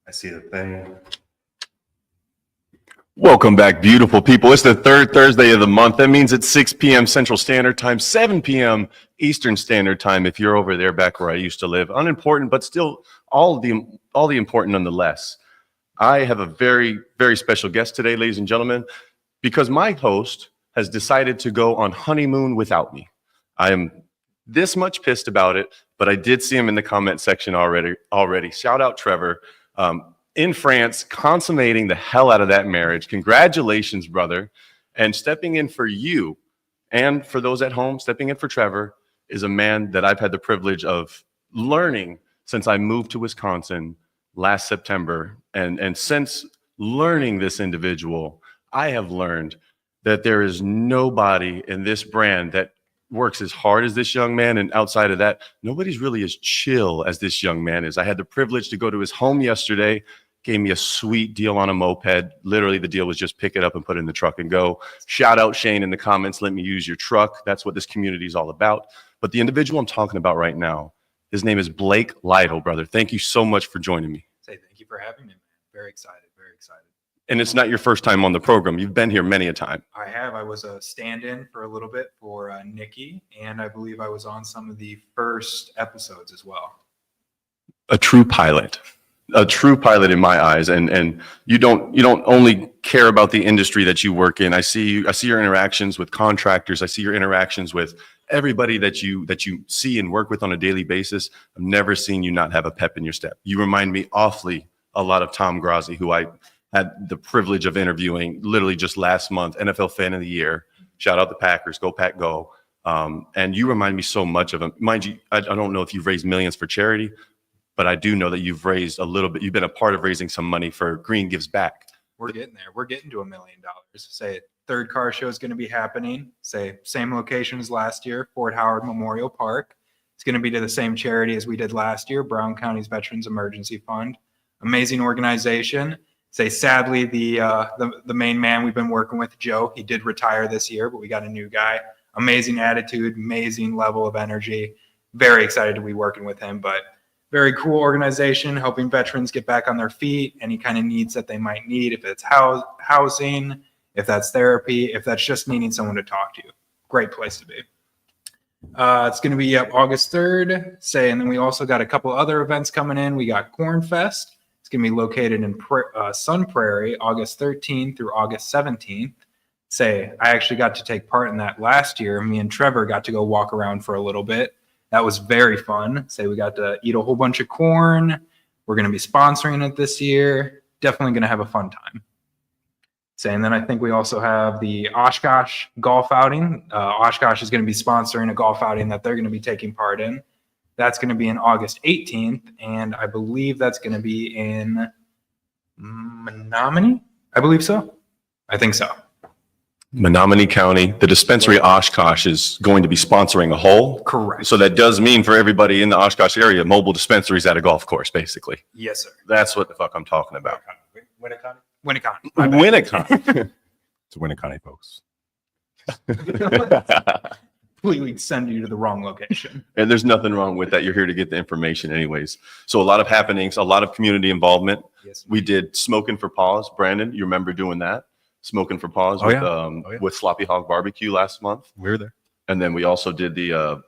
I see the thing. Welcome back, beautiful people. It's the third Thursday of the month. That means it's 6 p.m. Central Standard Time, 7 p.m. Eastern Standard Time. If you're over there back where I used to live, unimportant, but still all the important nonetheless. I have a very, very special guest today, ladies and gentlemen, because my host has decided to go on honeymoon without me. I am this much pissed about it, but I did see him in the comment section already. Shout out Trevor. In France, consummating the hell out of that marriage. Congratulations, brother. And stepping in for you and for those at home, stepping in for Trevor is a man that I've had the privilege of learning since I moved to Wisconsin last September. And since learning this individual, I have learned that there is nobody in this brand that works as hard as this young man, and outside of that, nobody's really as chill as this young man is. I had the privilege to go to his home yesterday, gave me a sweet deal on a moped. Literally, the deal was just pick it up and put it in the truck and go. Shout out Shane in the comments, let me use your truck. That's what this community is all about. But the individual I'm talking about right now, his name is Blake Lytle, brother. Thank you so much for joining me. Thank you for having me, man. Very excited, very excited. And it's not your first time on the program. You've been here many a time. I have. I was a stand-in for a little bit for Nikki, and I believe I was on some of the first episodes as well. A true pilot in my eyes. And you don't only care about the industry that you work in. I see your interactions with contractors. I see your interactions with everybody that you see and work with on a daily basis. I've never seen you not have a pep in your step. You remind me awfully a lot of Tom Grozzi, who I had the privilege of interviewing literally just last month, NFL Fan of the Year. Shout out the Packers, go Pack, go. And you remind me so much of him. Mind you, I don't know if you've raised millions for charity, but I do know that you've raised a little bit. You've been a part of raising some money for Green Gives Back. We're getting there. We're getting to $1 million. Say third car show is going to be happening. Say same location as last year, Fort Howard Memorial Park. It's going to be to the same charity as we did last year, Brown County's Veterans Emergency Fund. Amazing organization. Say sadly, the main man we've been working with, Joe, he did retire this year, but we got a new guy. Amazing attitude, amazing level of energy. Very excited to be working with him, but very cool organization, helping veterans get back on their feet, any kind of needs that they might need, if it's housing, if that's therapy, if that's just needing someone to talk to. Great place to be. It's going to be up August 3rd, and then we also got a couple other events coming in. We got Corn Fest. It's going to be located in Sun Prairie, August 13th through August 17th. I actually got to take part in that last year. Me and Trevor got to go walk around for a little bit. That was very fun. We got to eat a whole bunch of corn. We're going to be sponsoring it this year. Definitely going to have a fun time. And then I think we also have the Oshkosh golf outing. Oshkosh is going to be sponsoring a golf outing that they're going to be taking part in. That's going to be in August 18th, and I believe that's going to be in Menominee. I believe so. I think so. Menominee County, the dispensary Oshkosh is going to be sponsoring a hole. Correct. So that does mean for everybody in the Oshkosh area, mobile dispensaries at a golf course, basically. Yes, sir. That's what the fuck I'm talking about. Winnicott. Winnicott. It's Winnicott, folks. Completely send you to the wrong location. And there's nothing wrong with that. You're here to get the information anyways. So a lot of happenings, a lot of community involvement. Yes, we did Smoking for Paws. Brandon, you remember doing that? Smoking for Paws with Sloppy Hog Barbecue last month. We were there. And then we also did the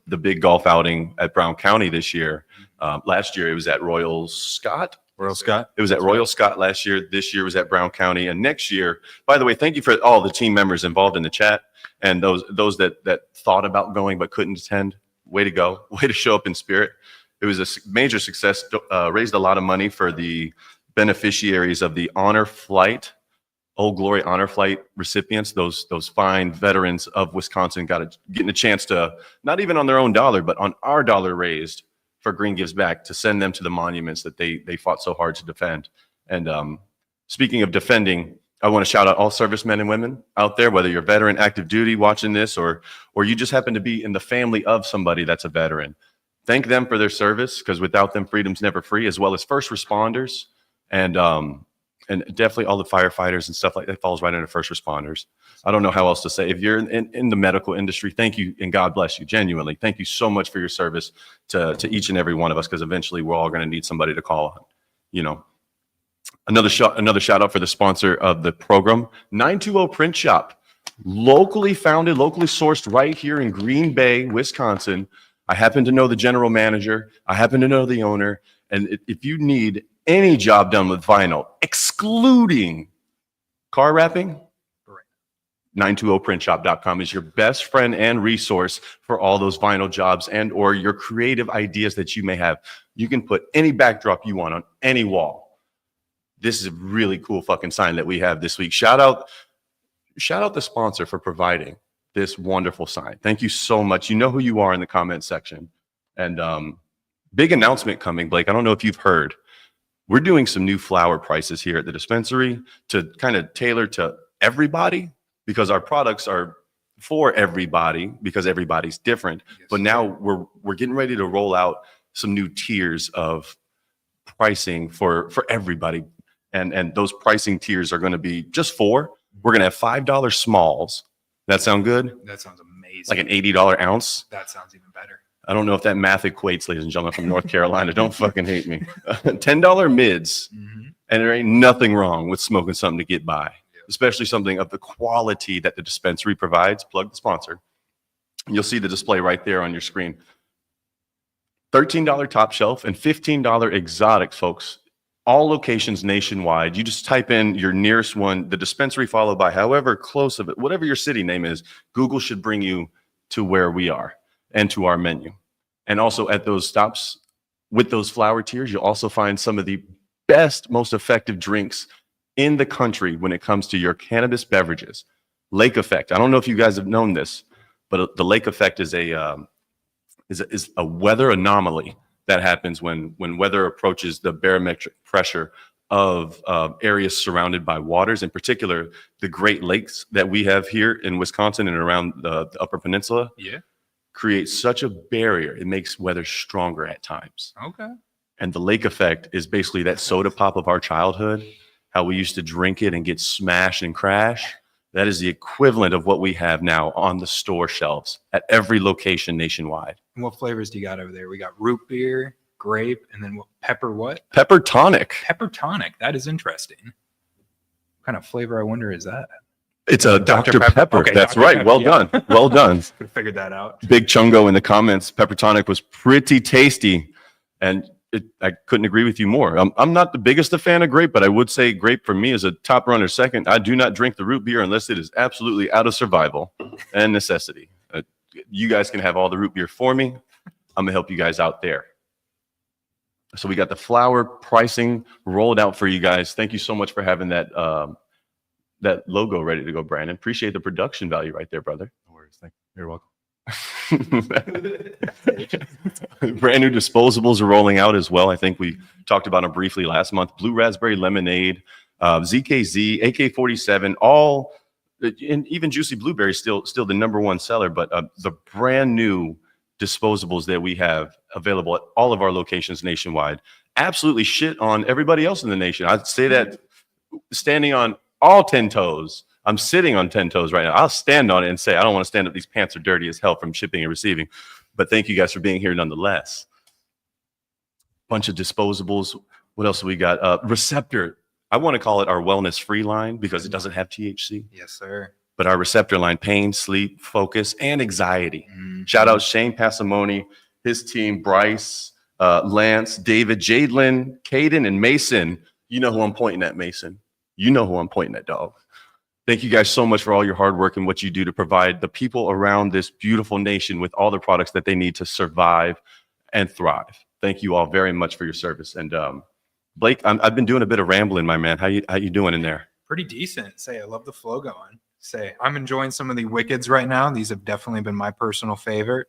big golf outing at Brown County this year. Last year it was at Royal Scott. It was at Royal Scott last year. This year was at Brown County. And next year, by the way, thank you for all the team members involved in the chat and those that thought about going but couldn't attend. Way to go. Way to show up in spirit. It was a major success. Raised a lot of money for the beneficiaries of the Honor Flight, Old Glory Honor Flight recipients, those fine veterans of Wisconsin getting a chance to, not even on their own dollar, but on our dollar raised for Green Gives Back, to send them to the monuments that they fought so hard to defend. And speaking of defending, I want to shout out all servicemen and women out there, whether you're veteran, active duty watching this, or you just happen to be in the family of somebody that's a veteran. Thank them for their service, because without them, freedom's never free, as well as first responders and definitely all the firefighters and stuff like that falls right under first responders. I don't know how else to say. If you're in the medical industry, thank you and God bless you. Genuinely, thank you so much for your service to each and every one of us, because eventually we're all going to need somebody to call on. Another shout out for the sponsor of the program, 920 Print Shop, locally founded, locally sourced right here in Green Bay, Wisconsin. I happen to know the general manager. I happen to know the owner. And if you need any job done with vinyl, excluding car wrapping, 920printshop.com is your best friend and resource for all those vinyl jobs and or your creative ideas that you may have. You can put any backdrop you want on any wall. This is a really cool fucking sign that we have this week. Shout out the sponsor for providing this wonderful sign. Thank you so much. You know who you are in the comment section. And big announcement coming, Blake. I don't know if you've heard. We're doing some new flower prices here at the dispensary to kind of tailor to everybody because our products are for everybody because everybody's different. Yes. But now we're getting ready to roll out some new tiers of pricing for everybody. And those pricing tiers are going to be just four. We're going to have $5 smalls. That sound good? That sounds amazing. Like an $80 ounce. That sounds even better. I don't know if that math equates, ladies and gentlemen, from North Carolina. Don't fucking hate me. $10 mids. Mm-hmm. And there ain't nothing wrong with smoking something to get by, especially something of the quality that the dispensary provides. Plug the sponsor. You'll see the display right there on your screen. $13 top shelf and $15 exotics, folks. All locations nationwide. You just type in your nearest one, the dispensary followed by however close of it, whatever your city name is, Google should bring you to where we are and to our menu. And also at those stops with those flower tiers, you'll also find some of the best, most effective drinks in the country when it comes to your cannabis beverages. Lake Effect. I don't know if you guys have known this, but the Lake Effect is a weather anomaly that happens when weather approaches the barometric pressure of areas surrounded by waters, in particular the Great Lakes that we have here in Wisconsin and around the Upper Peninsula. Yeah, creates such a barrier. It makes weather stronger at times. Okay. And the Lake Effect is basically that soda pop of our childhood, how we used to drink it and get smashed and crash. That is the equivalent of what we have now on the store shelves at every location nationwide. And what flavors do you got over there? We got root beer, grape, and then what? Pepper tonic. Pepper tonic. That is interesting. What kind of flavor, I wonder, is that? It's a Dr. Pepper. Okay, that's Dr. right. Pepper, well done. Well done. Could have figured that out. Big Chungo in the comments. Pepper tonic was pretty tasty. And I couldn't agree with you more. I'm not the biggest fan of grape, but I would say grape for me is a top runner second. I do not drink the root beer unless it is absolutely out of survival and necessity. You guys can have all the root beer for me. I'm gonna help you guys out there. So we got the flower pricing rolled out for you guys. Thank you so much for having that that logo ready to go, Brandon. Appreciate the production value right there, brother. No worries. Thank you. You're welcome. Brand new disposables are rolling out as well. I think we talked about them briefly last month. Blue Raspberry Lemonade, ZKZ, AK-47, all, and even Juicy Blueberry still the number one seller. But the brand new disposables that we have available at all of our locations nationwide absolutely shit on everybody else in the nation. I'd say that standing on all 10 toes. I'm sitting on 10 toes right now. I'll stand on it and say, I don't want to stand up. These pants are dirty as hell from shipping and receiving. But thank you guys for being here nonetheless. Bunch of disposables. What else do we got? Receptor. I want to call it our wellness free line because it doesn't have THC. Yes, sir. But our Receptor line, pain, sleep, focus, and anxiety. Mm-hmm. Shout out Shane Passamoni, his team, Bryce, Lance, David, Jadelyn, Caden, and Mason. You know who I'm pointing at, Mason. You know who I'm pointing at, dog. Thank you guys so much for all your hard work and what you do to provide the people around this beautiful nation with all the products that they need to survive and thrive. Thank you all very much for your service. And Blake, I've been doing a bit of rambling, my man. How you doing in there? Pretty decent. I love the flow going. I'm enjoying some of the Wickeds right now. These have definitely been my personal favorite.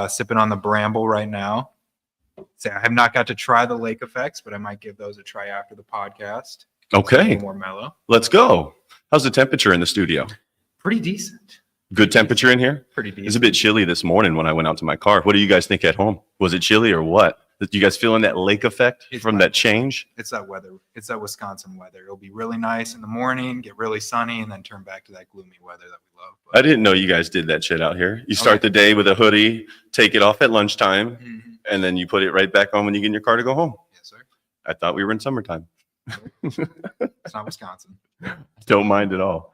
Sipping on the Bramble right now. I have not got to try the Lake Effects, but I might give those a try after the podcast. Okay. More mellow. Let's go. How's the temperature in the studio? Pretty decent. Good temperature in here? Pretty decent. It's a bit chilly this morning when I went out to my car. What do you guys think at home? Was it chilly or what? Did you guys feeling that lake effect from that change? It's that weather. It's that Wisconsin weather. It'll be really nice in the morning, get really sunny, and then turn back to that gloomy weather that we love. But I didn't know you guys did that shit out here. You start the day with a hoodie, take it off at lunchtime, and then you put it right back on when you get in your car to go home. Yes, sir. I thought we were in summertime. It's not Wisconsin. Don't mind at all.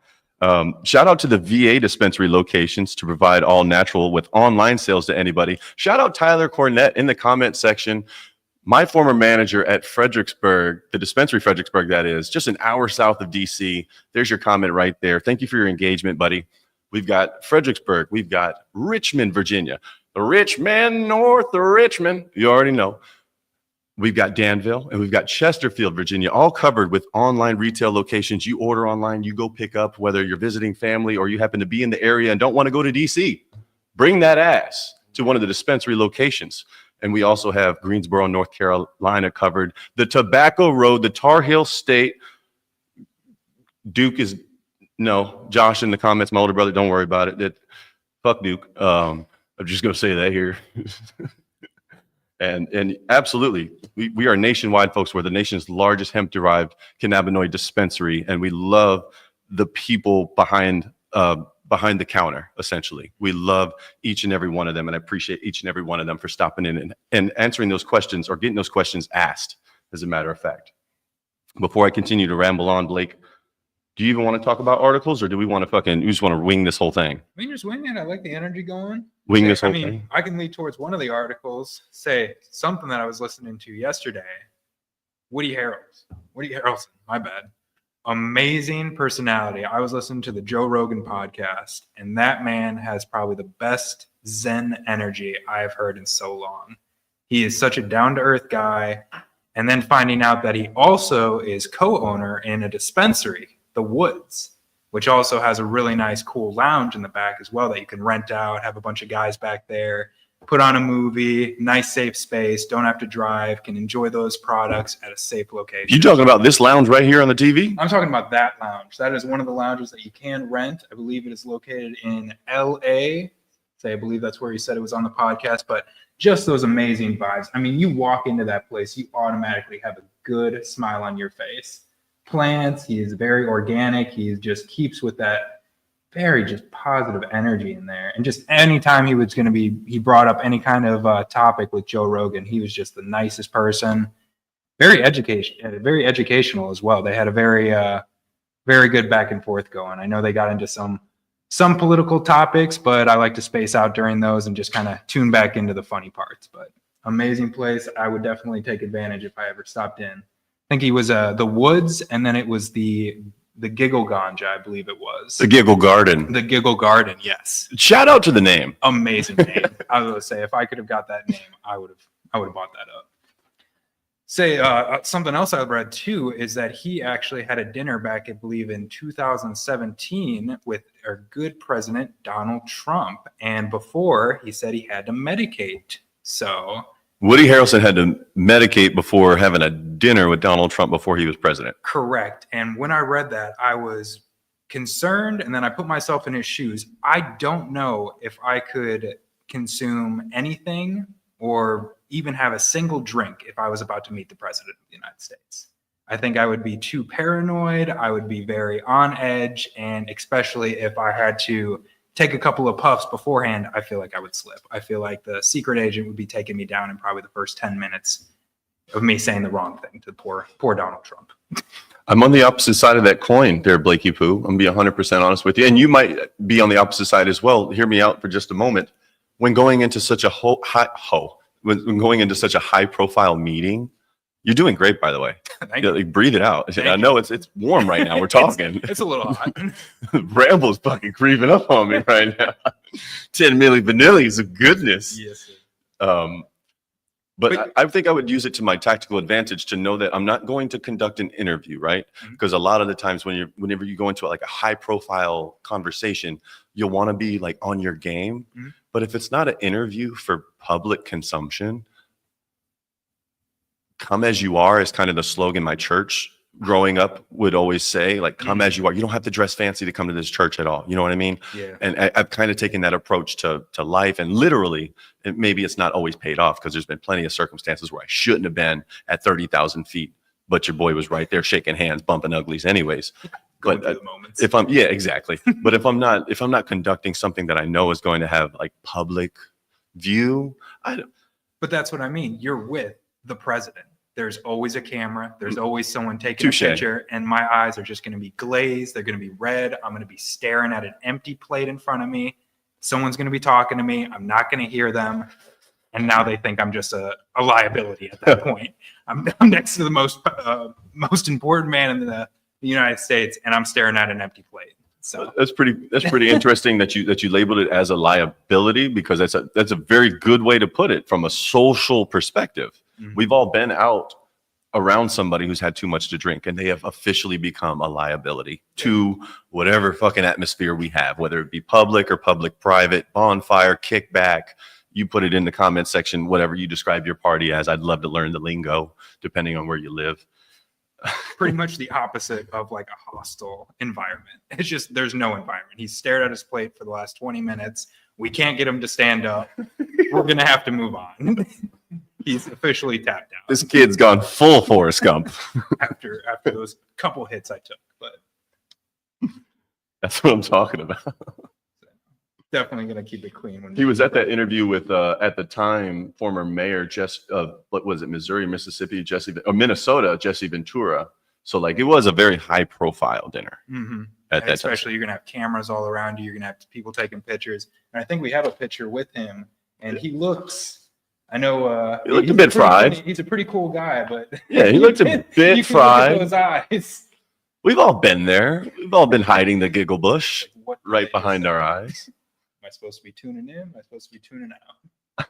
Shout out to the VA dispensary locations to provide all natural with online sales to anybody. Shout out Tyler Cornett in the comment section. My former manager at Fredericksburg, the dispensary Fredericksburg, that is, just an hour south of DC. There's your comment right there. Thank you for your engagement, buddy. We've got Fredericksburg. We've got Richmond, Virginia. The rich man north of Richmond. You already know. We've got Danville and we've got Chesterfield, Virginia, all covered with online retail locations. You order online, you go pick up, whether you're visiting family or you happen to be in the area and don't want to go to DC. Bring that ass to one of the dispensary locations. And we also have Greensboro, North Carolina covered. The Tobacco Road, the Tar Heel State. Duke is, no, Josh in the comments, my older brother, don't worry about it. Fuck Duke. I'm just going to say that here. And absolutely, we are nationwide, folks. We're the nation's largest hemp-derived cannabinoid dispensary, and we love the people behind the counter, essentially. We love each and every one of them, and I appreciate each and every one of them for stopping in and answering those questions or getting those questions asked, as a matter of fact. Before I continue to ramble on, Blake, do you even want to talk about articles, or do we want to you just want to wing this whole thing? We just wing it. I like the energy going. Wing this whole thing? I can lead towards one of the articles, say something that I was listening to yesterday. Woody Harrelson, my bad. Amazing personality. I was listening to the Joe Rogan podcast, and that man has probably the best Zen energy I've heard in so long. He is such a down-to-earth guy. And then finding out that he also is co-owner in a dispensary, The Woods, which also has a really nice, cool lounge in the back as well that you can rent out, have a bunch of guys back there, put on a movie, nice, safe space, don't have to drive, can enjoy those products at a safe location. You talking about this lounge right here on the TV? I'm talking about that lounge. That is one of the lounges that you can rent. I believe it is located in LA. I believe that's where he said it was on the podcast, but just those amazing vibes. I mean, you walk into that place, you automatically have a good smile on your face. Plants, he is very organic. He just keeps with that very just positive energy in there. And just anytime he brought up any kind of topic with Joe Rogan, he was just the nicest person. Very educational as well. They had a very good back and forth going. I know they got into some political topics, but I like to space out during those and just kind of tune back into the funny parts. But amazing place. I would definitely take advantage if I ever stopped in. I think he was The Woods, and then it was the Giggle Ganja, I believe it was. The Giggle Garden. The Giggle Garden, yes. Shout out to the name. Amazing name. I was going to say, if I could have got that name, I would have bought that up. Say something else I read too is that he actually had a dinner back, I believe, in 2017 with our good president Donald Trump, and before he said he had to medicate. So Woody Harrelson had to medicate before having a dinner with Donald Trump before he was president. Correct. And when I read that, I was concerned, and then I put myself in his shoes. I don't know if I could consume anything or even have a single drink if I was about to meet the president of the United States. I think I would be too paranoid. I would be very on edge. And especially if I had to take a couple of puffs beforehand, I feel like I would slip. I feel like the secret agent would be taking me down in probably the first 10 minutes of me saying the wrong thing to poor Donald Trump. I'm on the opposite side of that coin there, Blakey Poo. I'm going to be 100% honest with you. And you might be on the opposite side as well. Hear me out for just a moment. When going into such a when going into such a high profile meeting, you're doing great, by the way. Like, breathe it out. I know it's warm right now. We're talking. It's a little hot. Ramble's fucking creeping up on me right now. 10 milli vanillis of goodness. Yes, sir. But I think I would use it to my tactical advantage to know that I'm not going to conduct an interview, right? Because a lot of the times whenever you go into like a high profile conversation, you'll want to be like on your game. Mm-hmm. But if it's not an interview for public consumption, come as you are is kind of the slogan my church growing up would always say, like, come as you are. You don't have to dress fancy to come to this church at all. You know what I mean? Yeah. And I've kind of taken that approach to life, and literally, maybe it's not always paid off because there's been plenty of circumstances where I shouldn't have been at 30,000 feet, but your boy was right there shaking hands, bumping uglies anyways. Going through the moments. Exactly. But if I'm not conducting something that I know is going to have like public view, But that's what I mean. You're with the president. there's always a camera. There's always someone taking Touche. a picture, and my eyes are just going to be glazed. They're going to be red. I'm going to be staring at an empty plate in front of me. Someone's going to be talking to me. I'm not going to hear them. And now they think I'm just a liability at that point. I'm next to the most important man in the United States, and I'm staring at an empty plate. So That's pretty interesting that you labeled it as a liability, because that's a very good way to put it from a social perspective. Mhm. We've all been out around somebody who's had too much to drink, and they have officially become a liability to whatever fucking atmosphere we have, whether it be public or public-private, bonfire, kickback. You put it in the comment section, whatever you describe your party as. I'd love to learn the lingo, depending on where you live. pretty much the opposite of like a hostile environment. It's just there's no environment. He's stared at his plate for the last 20 minutes. We can't get him to stand up. We're going to have to move on. He's officially tapped out This kid's gone full Forrest Gump. after those couple hits I took. But That's what I'm talking about. definitely going to keep it clean. When He was at that interview with, at the time, former mayor, what was it, Missouri, Mississippi, Minnesota, Jesse Ventura. So like, it was a very high profile dinner Mhm. at And that time. especially you're going to have cameras all around you. You're going to have people taking pictures. And I think we have a picture with him, and he looks, I know. He looked a he's bit fried. He's a pretty cool guy, but Yeah, he looked a you bit can look at fried. those eyes. We've all been there. We've all been hiding the giggle bush What right is behind that? our eyes. Am I supposed to be tuning in? Am I supposed to be tuning out?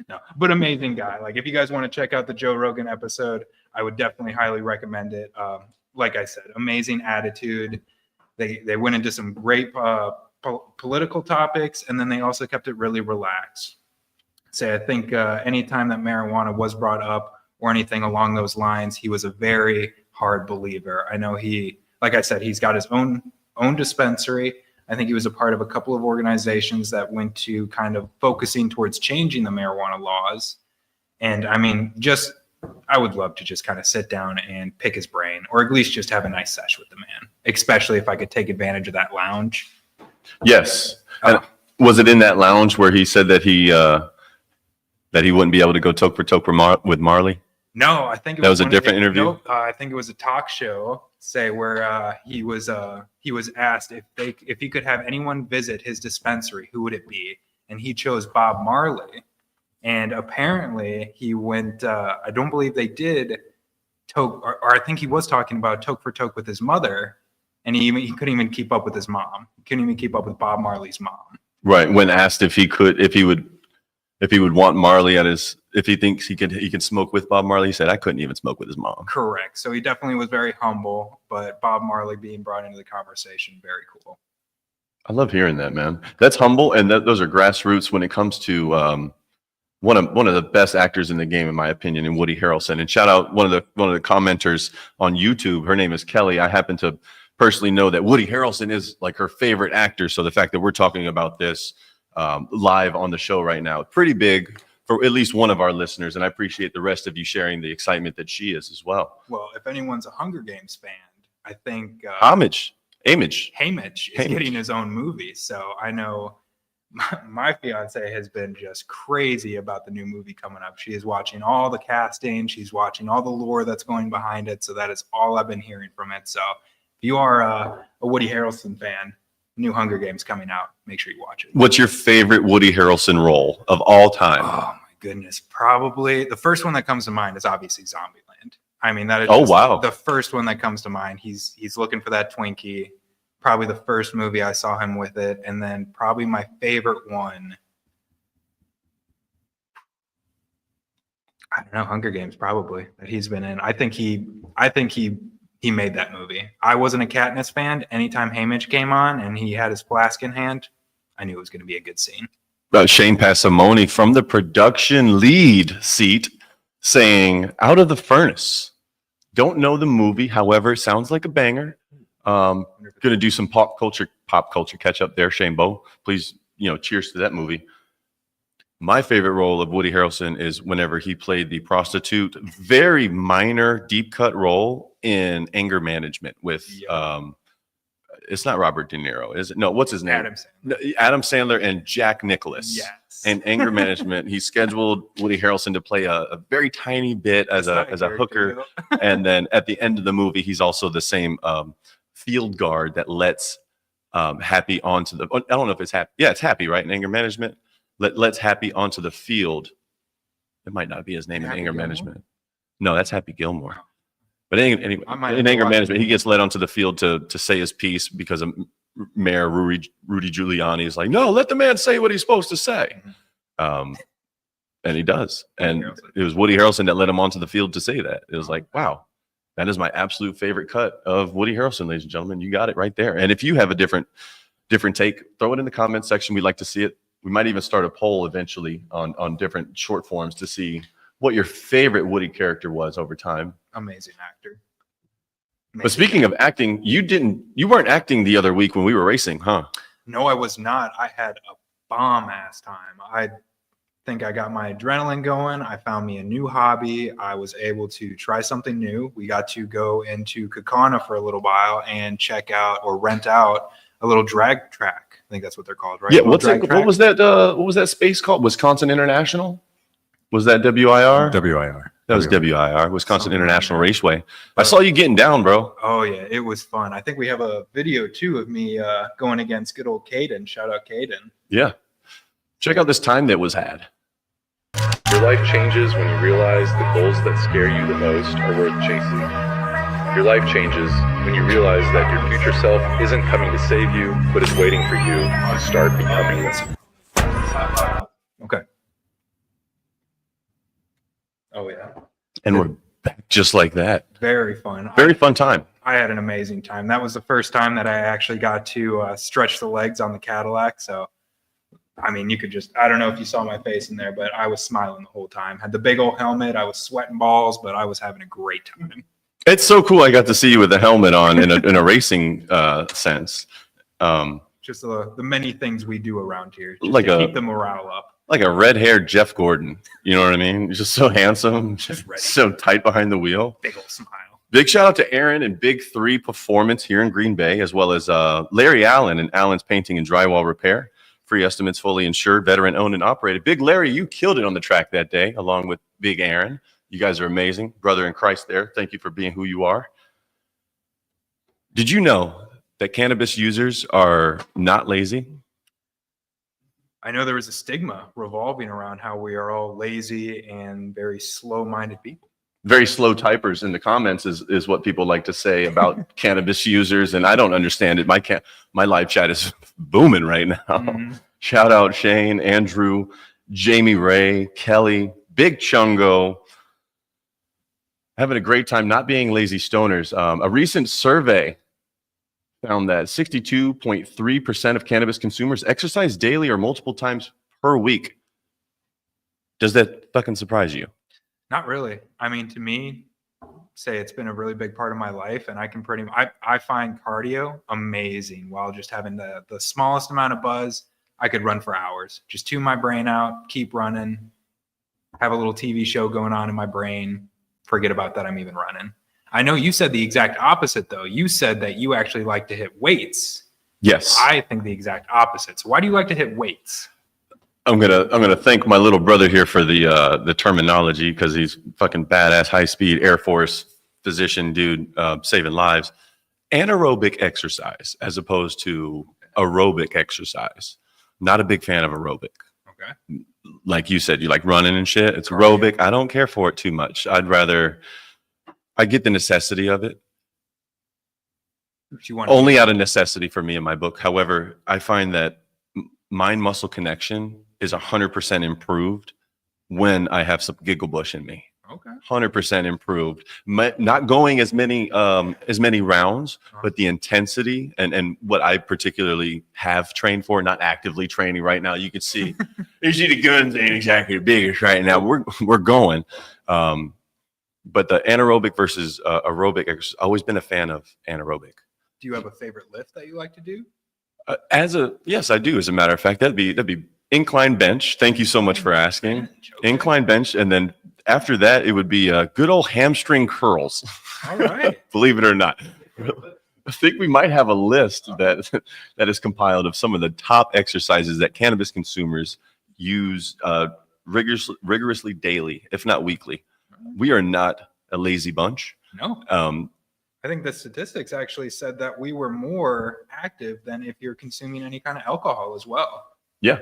No, but amazing guy. Like, if you guys want to check out the Joe Rogan episode, I would definitely highly recommend it. Like I said, amazing attitude. They went into some great political topics, and then they also kept it really relaxed. So I think anytime that marijuana was brought up or anything along those lines, he was a very hard believer. I know like I said, he's got his own dispensary. I think he was a part of a couple of organizations that went to kind of focusing towards changing the marijuana laws. And I mean, I would love to just kind of sit down and pick his brain, or at least just have a nice sesh with the man, especially if I could take advantage of that lounge. Yes. And was it in that lounge where he said that he wouldn't be able to go toe for toe with Marley? No, I think That was a one of different the- interview? Nope, I think it was a talk show, where he was asked if he could have anyone visit his dispensary, who would it be? And he chose Bob Marley. And apparently he went. I don't believe they did toke, or I think he was talking about toke for toke with his mother, and he couldn't even keep up with his mom. He couldn't even keep up with Bob Marley's mom. Right. When asked if he would want Marley if he thinks he can smoke with Bob Marley, he said, I couldn't even smoke with his mom. Correct. So he definitely was very humble, but Bob Marley being brought into the conversation, very cool. I love hearing that, man. That's humble, and those are grassroots when it comes to one of the best actors in the game, in my opinion, in Woody Harrelson. And shout out one of the commenters on YouTube. Her name is Kelly. I happen to personally know that Woody Harrelson is like her favorite actor. So the fact that we're talking about this live on the show right now, pretty big for at least one of our listeners. And I appreciate the rest of you sharing the excitement that she is as well. Well, if anyone's a Hunger Games fan, I think Haymitch Haymitch is getting his own movie. So I know my fiance has been just crazy about the new movie coming up. She is watching all the casting. She's watching all the lore that's going behind it. So that is all I've been hearing from it. So if you are a Woody Harrelson fan, new Hunger Games coming out, make sure you watch it. What's your favorite Woody Harrelson role of all time? Oh my goodness. Probably the first one that comes to mind is obviously Zombieland. I mean, that is Oh, just wow. the first one that comes to mind. He's looking for that Twinkie. Probably the first movie I saw him with it. And then probably my favorite one, I don't know, Hunger Games probably, that he's been in. I think he made that movie. I wasn't a Katniss fan. Anytime Haymitch came on and he had his flask in hand, I knew it was going to be a good scene. Shane Passamoni from the production lead seat saying, Out of the Furnace. Don't know the movie. However, it sounds like a banger. Going to do some pop culture catch up there, Shane Bo. Please, cheers to that movie. My favorite role of Woody Harrelson is whenever he played the prostitute, very minor, deep cut role in Anger Management with It's not Robert De Niro, is it? No, what's his name? Adam Sandler. No, Adam Sandler and Jack Nicklaus. Yes. And Anger Management. He scheduled Woody Harrelson to play a very tiny bit as a hooker, and then at the end of the movie, he's also the same field guard that lets Happy onto the. I don't know if it's Happy. Yeah, it's Happy, right? In Anger Management, lets Happy onto the field. It might not be his name in Anger Management. No, that's Happy Gilmore. But anyway, in Anger Management, he gets led onto the field to say his piece because of Mayor Rudy Giuliani is like, no, let the man say what he's supposed to say. And he does. And it was Woody Harrelson that led him onto the field to say that. It was like, wow, that is my absolute favorite cut of Woody Harrelson, ladies and gentlemen. You got it right there. And if you have a different take, throw it in the comments section. We'd like to see it. We might even start a poll eventually on different short forms to see what your favorite Woody character was over time. Amazing actor. But speaking of acting, you weren't acting the other week when we were racing, huh? No, I was not. I had a bomb ass time. I think I got my adrenaline going. I found me a new hobby. I was able to try something new. We got to go into Kaukauna for a little while and check out or rent out a little drag track. I think that's what they're called, right? Yeah. What was that? What was that space called? Wisconsin International? Was that WIR? WIR. That was WIR, Wisconsin Something International like that. Raceway. I saw you getting down, bro. Oh yeah, it was fun. I think we have a video too of me going against good old Caden. Shout out Caden. Yeah. Check out this time that was had. Your life changes when you realize the goals that scare you the most are worth chasing. Your life changes when you realize that your future self isn't coming to save you, but is waiting for you to start becoming it. Okay. Oh yeah. And we're back just like that. Very fun. Very fun time. I had an amazing time. That was the first time that I actually got to stretch the legs on the Cadillac. So, I mean, you could just, I don't know if you saw my face in there, but I was smiling the whole time. Had the big old helmet. I was sweating balls, but I was having a great time. It's so cool. I got to see you with the helmet on in a racing sense. Just the many things we do around here just Like to a- keep the morale up. Like a red-haired Jeff Gordon. You know what I mean? He's just so handsome, Just ready. so tight behind the wheel. Big old smile. Big shout out to Aaron and Big 3 Performance here in Green Bay, as well as Larry Allen and Allen's Painting and Drywall Repair. Free estimates, fully insured, veteran owned and operated. Big Larry, you killed it on the track that day, along with Big Aaron. You guys are amazing. Brother in Christ there. Thank you for being who you are. Did you know that cannabis users are not lazy? I know there was a stigma revolving around how we are all lazy and very slow-minded people. Very slow typers in the comments is what people like to say about cannabis users, and I don't understand it. My live chat is booming right now. Mhm. Shout out Shane, Andrew, Jamie Ray, Kelly, Big Chungo. Having a great time not being lazy stoners. A recent survey found that 62.3% of cannabis consumers exercise daily or multiple times per week. Does that fucking surprise you? Not really. I mean, to me, say it's been a really big part of my life, and I can I find cardio amazing while just having the smallest amount of buzz. I could run for hours. Just tune my brain out, keep running, have a little TV show going on in my brain. Forget about that I'm even running. I know you said the exact opposite, though. You said that you actually like to hit weights. Yes. I think the exact opposite. So why do you like to hit weights? I'm gonna thank my little brother here for the terminology, because he's fucking badass, high speed Air Force physician dude, saving lives. Anaerobic exercise as opposed to aerobic exercise. Not a big fan of aerobic. Okay. Like you said, you like running and shit. It's aerobic. I don't care for it too much. I get the necessity of it. If you want Only out of necessity for me in my book. However, I find that mind-muscle connection is 100% improved when I have some giggle bush in me. Okay. 100% improved. Not going as many rounds, but the intensity and what I particularly have trained for, not actively training right now. You can see, usually the guns ain't exactly the biggest right now. We're going. But the anaerobic versus aerobic exercise, always been a fan of anaerobic. Do you have a favorite lift that you like to do? Yes, I do. As a matter of fact, that'd be incline bench. Thank you so much for asking. Okay. Incline bench, and then after that, it would be good old hamstring curls. All right. Believe it or not. I think we might have a list that is compiled of some of the top exercises that cannabis consumers use rigorously daily, if not weekly. We are not a lazy bunch. No. I think the statistics actually said that we were more active than if you're consuming any kind of alcohol as well. Yeah.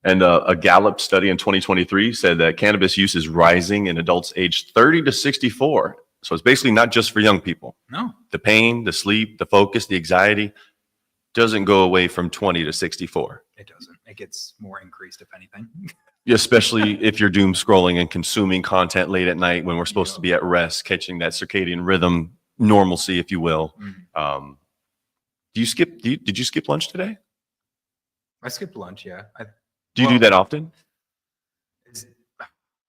And a Gallup study in 2023 said that cannabis use is rising in adults aged 30 to 64. So it's basically not just for young people. No. The pain, the sleep, the focus, the anxiety doesn't go away from 20 to 64. It doesn't. It gets more increased, if anything. Especially if you're doom scrolling and consuming content late at night when we're supposed to be at rest, catching that circadian rhythm normalcy, if you will. Mhm. Did you skip lunch today? I skipped lunch, yeah. Do you do that often?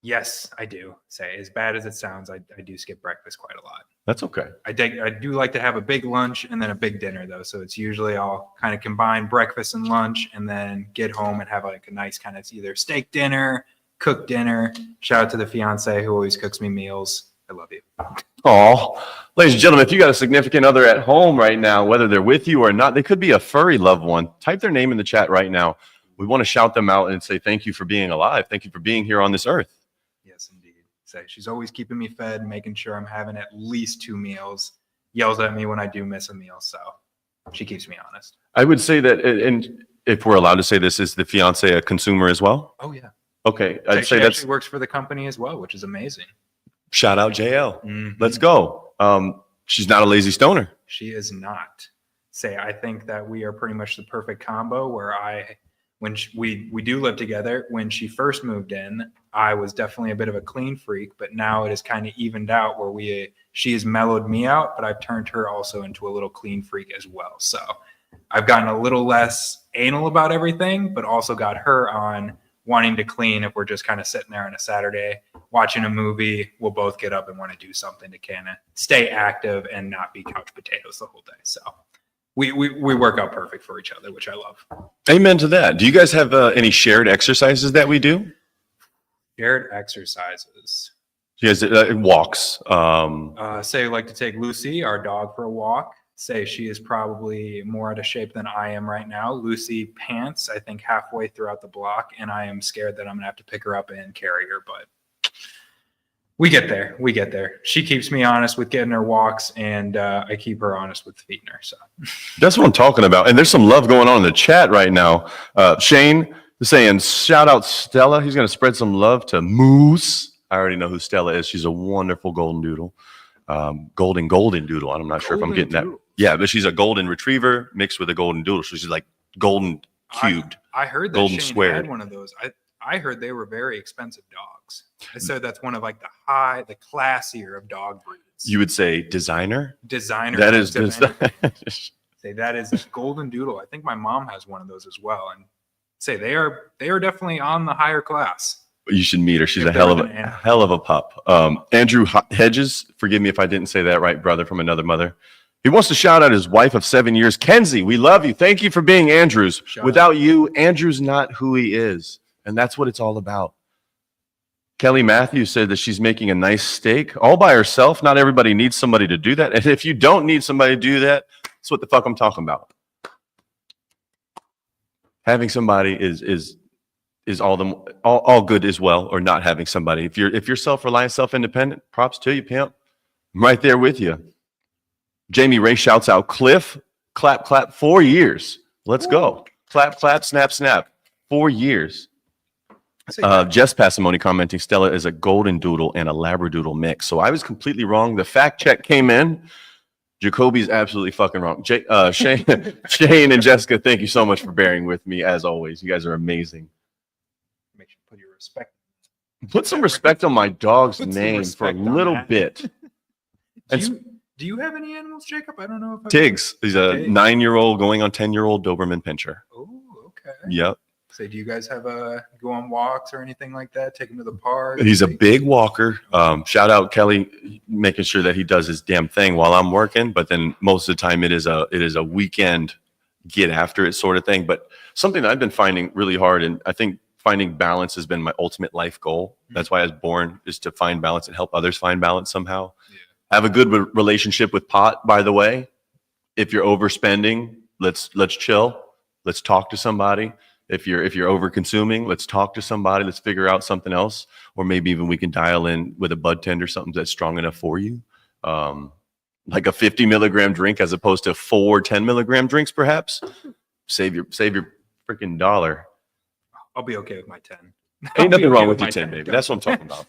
Yes, I do. Say, as bad as it sounds, I do skip breakfast quite a lot. That's okay. I do like to have a big lunch and then a big dinner though. So it's usually I'll kind of combine breakfast and lunch and then get home and have like a nice kind of either steak dinner, cooked dinner. Shout out to the fiance who always cooks me meals. I love you. Oh, ladies and gentlemen, if you got a significant other at home right now, whether they're with you or not, they could be a furry loved one. Type their name in the chat right now. We want to shout them out and say thank you for being alive. Thank you for being here on this earth. Yes, indeed. Say she's always keeping me fed, making sure I'm having at least 2 meals. Yells at me when I do miss a meal, so she keeps me honest. I would say that, and if we're allowed to say this, is the fiance a consumer as well? Oh yeah. Okay, I'd She say that's actually works for the company as well, which is amazing. shout out JL. Mhm. Let's go. She's not a lazy stoner. She is not. Say, I think that we are pretty much the perfect combo where we do live together. When she first moved in, I was definitely a bit of a clean freak, but now it is kind of evened out where she has mellowed me out, but I've turned her also into a little clean freak as well. So I've gotten a little less anal about everything, but also got her on wanting to clean. If we're just kind of sitting there on a Saturday watching a movie, we'll both get up and want to do something to kind of stay active and not be couch potatoes the whole day. So we work out perfect for each other, which I love. Amen to that. Do you guys have any shared exercises that we do? Shared exercises. You guys walks. Say we like to take Lucy, our dog, for a walk. Say she is probably more out of shape than I am right now. Lucy pants, I think, halfway throughout the block, and I am scared that I'm gonna have to pick her up and carry her, but we get there. We get there. She keeps me honest with getting her walks, and I keep her honest with feeding her. So That's what I'm talking about. And there's some love going on in the chat right now. Shane is saying, shout out Stella. He's going to spread some love to Moose. I already know who Stella is. She's a wonderful golden doodle. Golden doodle. I'm not sure if I'm getting that. Yeah, but she's a golden retriever mixed with a golden doodle. So she's like golden cubed. I heard that golden Shane squared. had one of those. I heard they were very expensive dogs. I said that's one of like the classier of dog breeds. You would say designer? Designer. That is dogs, if any. Say that is golden doodle. I think my mom has one of those as well, and say they are definitely on the higher class. You should meet her. She's If a they're hell of with a an animal. hell of a pup. Andrew Hedges, forgive me if I didn't say that right, brother from another mother. He wants to shout out his wife of 7 years, Kenzie. We love you. Thank you for being Andrews. Shout Without you, Andrew's not who he is. And that's what it's all about. Kelly Matthews said that she's making a nice steak all by herself. Not everybody needs somebody to do that. And if you don't need somebody to do that, that's what the fuck I'm talking about. Having somebody is all good as well, or not having somebody. If you're self-reliant, self-independent, props to you, pimp. I'm right there with you. Jamie Ray shouts out Cliff, clap, clap, 4 years. Let's go. Clap, clap, snap, snap. 4 years. Jess Passimony commenting, Stella is a golden doodle and a labradoodle mix. So I was completely wrong. The fact check came in. Jacoby's absolutely fucking wrong. Shane and Jessica, thank you so much for bearing with me as always. You guys are amazing. Make sure you put your respect. Put some respect on my dog's Put some name for a respect on little that. bit. Do you have any animals, Jacob? I don't know if Tiggs. He's a Tiggs. 9-year-old going on 10-year-old Doberman Pinscher. Oh, okay. Yep. So do you guys have go on walks or anything like that? Take him to the park? He's a big walker. Shout out Kelly, making sure that he does his damn thing while I'm working. But then most of the time it is a weekend get after it sort of thing. But something that I've been finding really hard, and I think finding balance has been my ultimate life goal. That's why I was born, is to find balance and help others find balance somehow. Yeah. I have a good relationship with pot, by the way. if you're overspending, let's chill. Let's talk to somebody. If you're over consuming, let's talk to somebody. Let's figure out something else, or maybe even we can dial in with a bud tender, something that's strong enough for you, like a 50 milligram drink as opposed to 4 10 milligram drinks, perhaps. Save your freaking dollar. I'll be okay with my 10. Ain't nothing wrong with my your 10, baby. Go. That's what I'm talking about.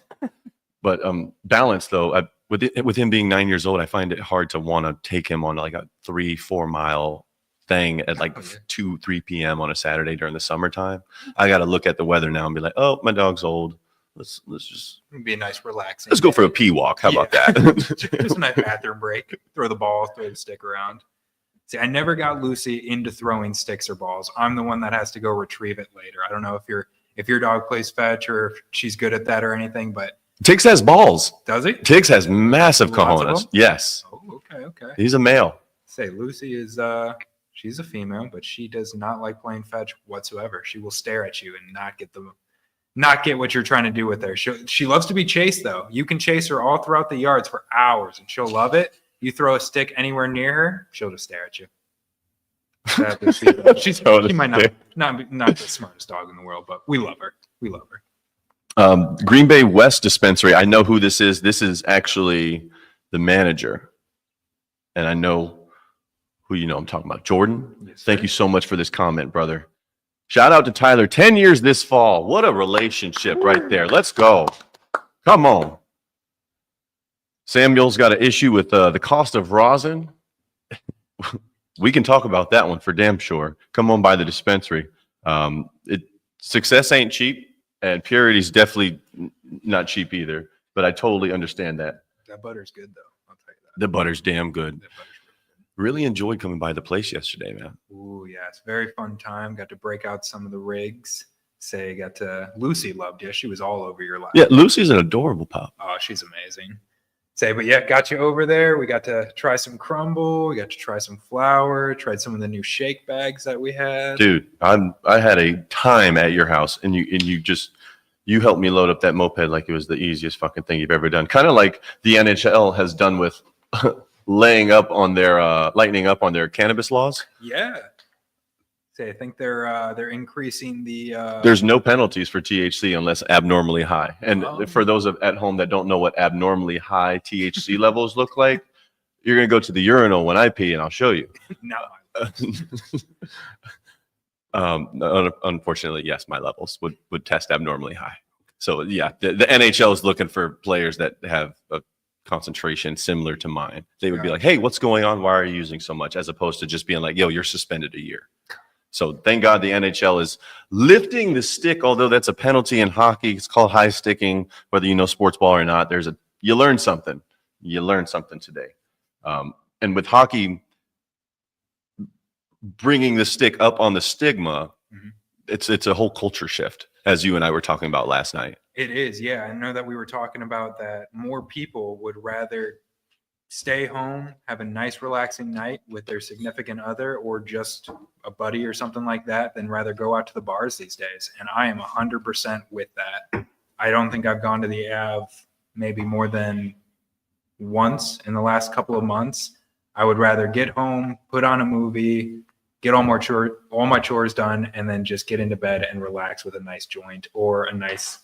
But balance though, with him being 9 years old, I find it hard to want to take him on like a 3-4 mile thing at like 2-3 p.m. on a Saturday during the summertime. I got to look at the weather now and be like, oh, my dog's old. Let's just It'd be a nice relaxing. let's go for a pee walk. How about that? Just a nice bathroom break. Throw the ball, throw the stick around. See, I never got Lucy into throwing sticks or balls. I'm the one that has to go retrieve it later. I don't know if your dog plays fetch or if she's good at that or anything, but Tiggs has balls. does he? Tiggs has massive Lots of cojones. them? Yes, Oh, okay. he's a male. Say Lucy is she's a female, but she does not like playing fetch whatsoever. She will stare at you and not get what you're trying to do with her. She loves to be chased though. You can chase her all throughout the yards for hours and she'll love it. You throw a stick anywhere near her, she'll just stare at you. She might not be the smartest dog in the world, but we love her. We love her. Green Bay West Dispensary. I know who this is. This is actually the manager, and I know who I'm talking about. Jordan. Yes, Thank sir. you so much for this comment, brother. Shout out to Tyler. 10 years this fall. What a relationship right there. Let's go. Come on. Samuel's got an issue with the cost of rosin. We can talk about that one for damn sure. Come on by the dispensary. Success ain't cheap, and purity's definitely not cheap either. But I totally understand that. That butter's good though. I'll tell you that. The butter's damn good. That butter's Really enjoyed coming by the place yesterday, man. good. Ooh, yeah, it's a very fun time. Got to break out some of the rigs. Lucy loved you. She was all over your lap. Yeah, Lucy's an adorable pup. Oh, she's amazing. But yeah, got you over there. We got to try some crumble. We got to try some flour. Tried some of the new shake bags that we had. Dude, I had a time at your house, and you helped me load up that moped like it was the easiest fucking thing you've ever done. Kind of like the NHL has done with lightening up on their cannabis laws. Yeah. I think they're increasing the. There's no penalties for THC unless abnormally high. And Oh. for those at home that don't know what abnormally high THC levels look like, you're gonna go to the urinal when I pee, and I'll show you. not Unfortunately, yes, my levels would test abnormally high. So yeah, the NHL is looking for players that have a concentration similar to mine. They would be like, hey, what's going on? Why are you using so much? As opposed to just being like, yo, you're suspended a year. So thank God the NHL is lifting the stick, although that's a penalty in hockey. It's called high sticking, whether you know sports ball or not. You learn something. You learned something today. And with hockey, bringing the stick up on the stigma, Mhm. it's a whole culture shift, as you and I were talking about last night. It is, yeah. I know that we were talking about that more people would rather stay home, have a nice relaxing night with their significant other or just a buddy or something like that than rather go out to the bars these days. And I am 100% with that. I don't think I've gone to the Ave maybe more than once in the last couple of months. I would rather get home, put on a movie, get all my chores done, and then just get into bed and relax with a nice joint or a nice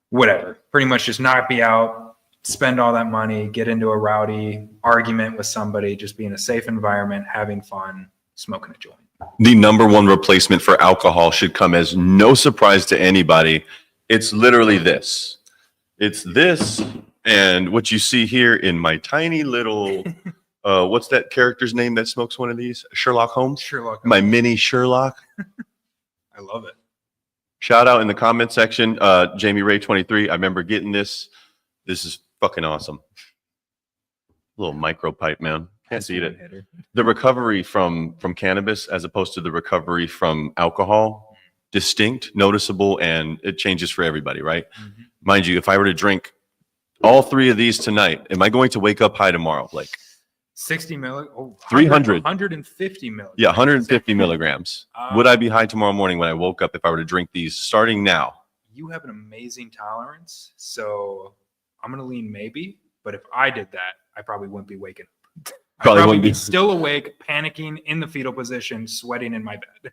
whatever. Pretty much just not be out, spend all that money, get into a rowdy argument with somebody, just be in a safe environment, having fun, smoking a joint. The number one replacement for alcohol should come as no surprise to anybody. It's literally this. It's this and what you see here in my tiny little, what's that character's name that smokes one of these? Sherlock Holmes? Sherlock. My mini Sherlock. I love it. Shout out in the comment section, Jamie Ray 23. I remember getting this. This is fucking awesome. Little micro pipe, man. Can't see it. Hitter. The recovery from cannabis as opposed to the recovery from alcohol, distinct, noticeable, and it changes for everybody, right? Mm-hmm. Mind you, if I were to drink all 3 of these tonight, am I going to wake up high tomorrow? Like 60 milli. Oh, 300. 150 milligrams. Yeah, 150 milligrams. Um, Would I be high tomorrow morning when I woke up if I were to drink these starting now? You have an amazing tolerance, so I'm gonna lean maybe. But if I did that, I probably wouldn't be waking up. I'd probably wouldn't be be still awake, panicking in the fetal position, sweating in my bed.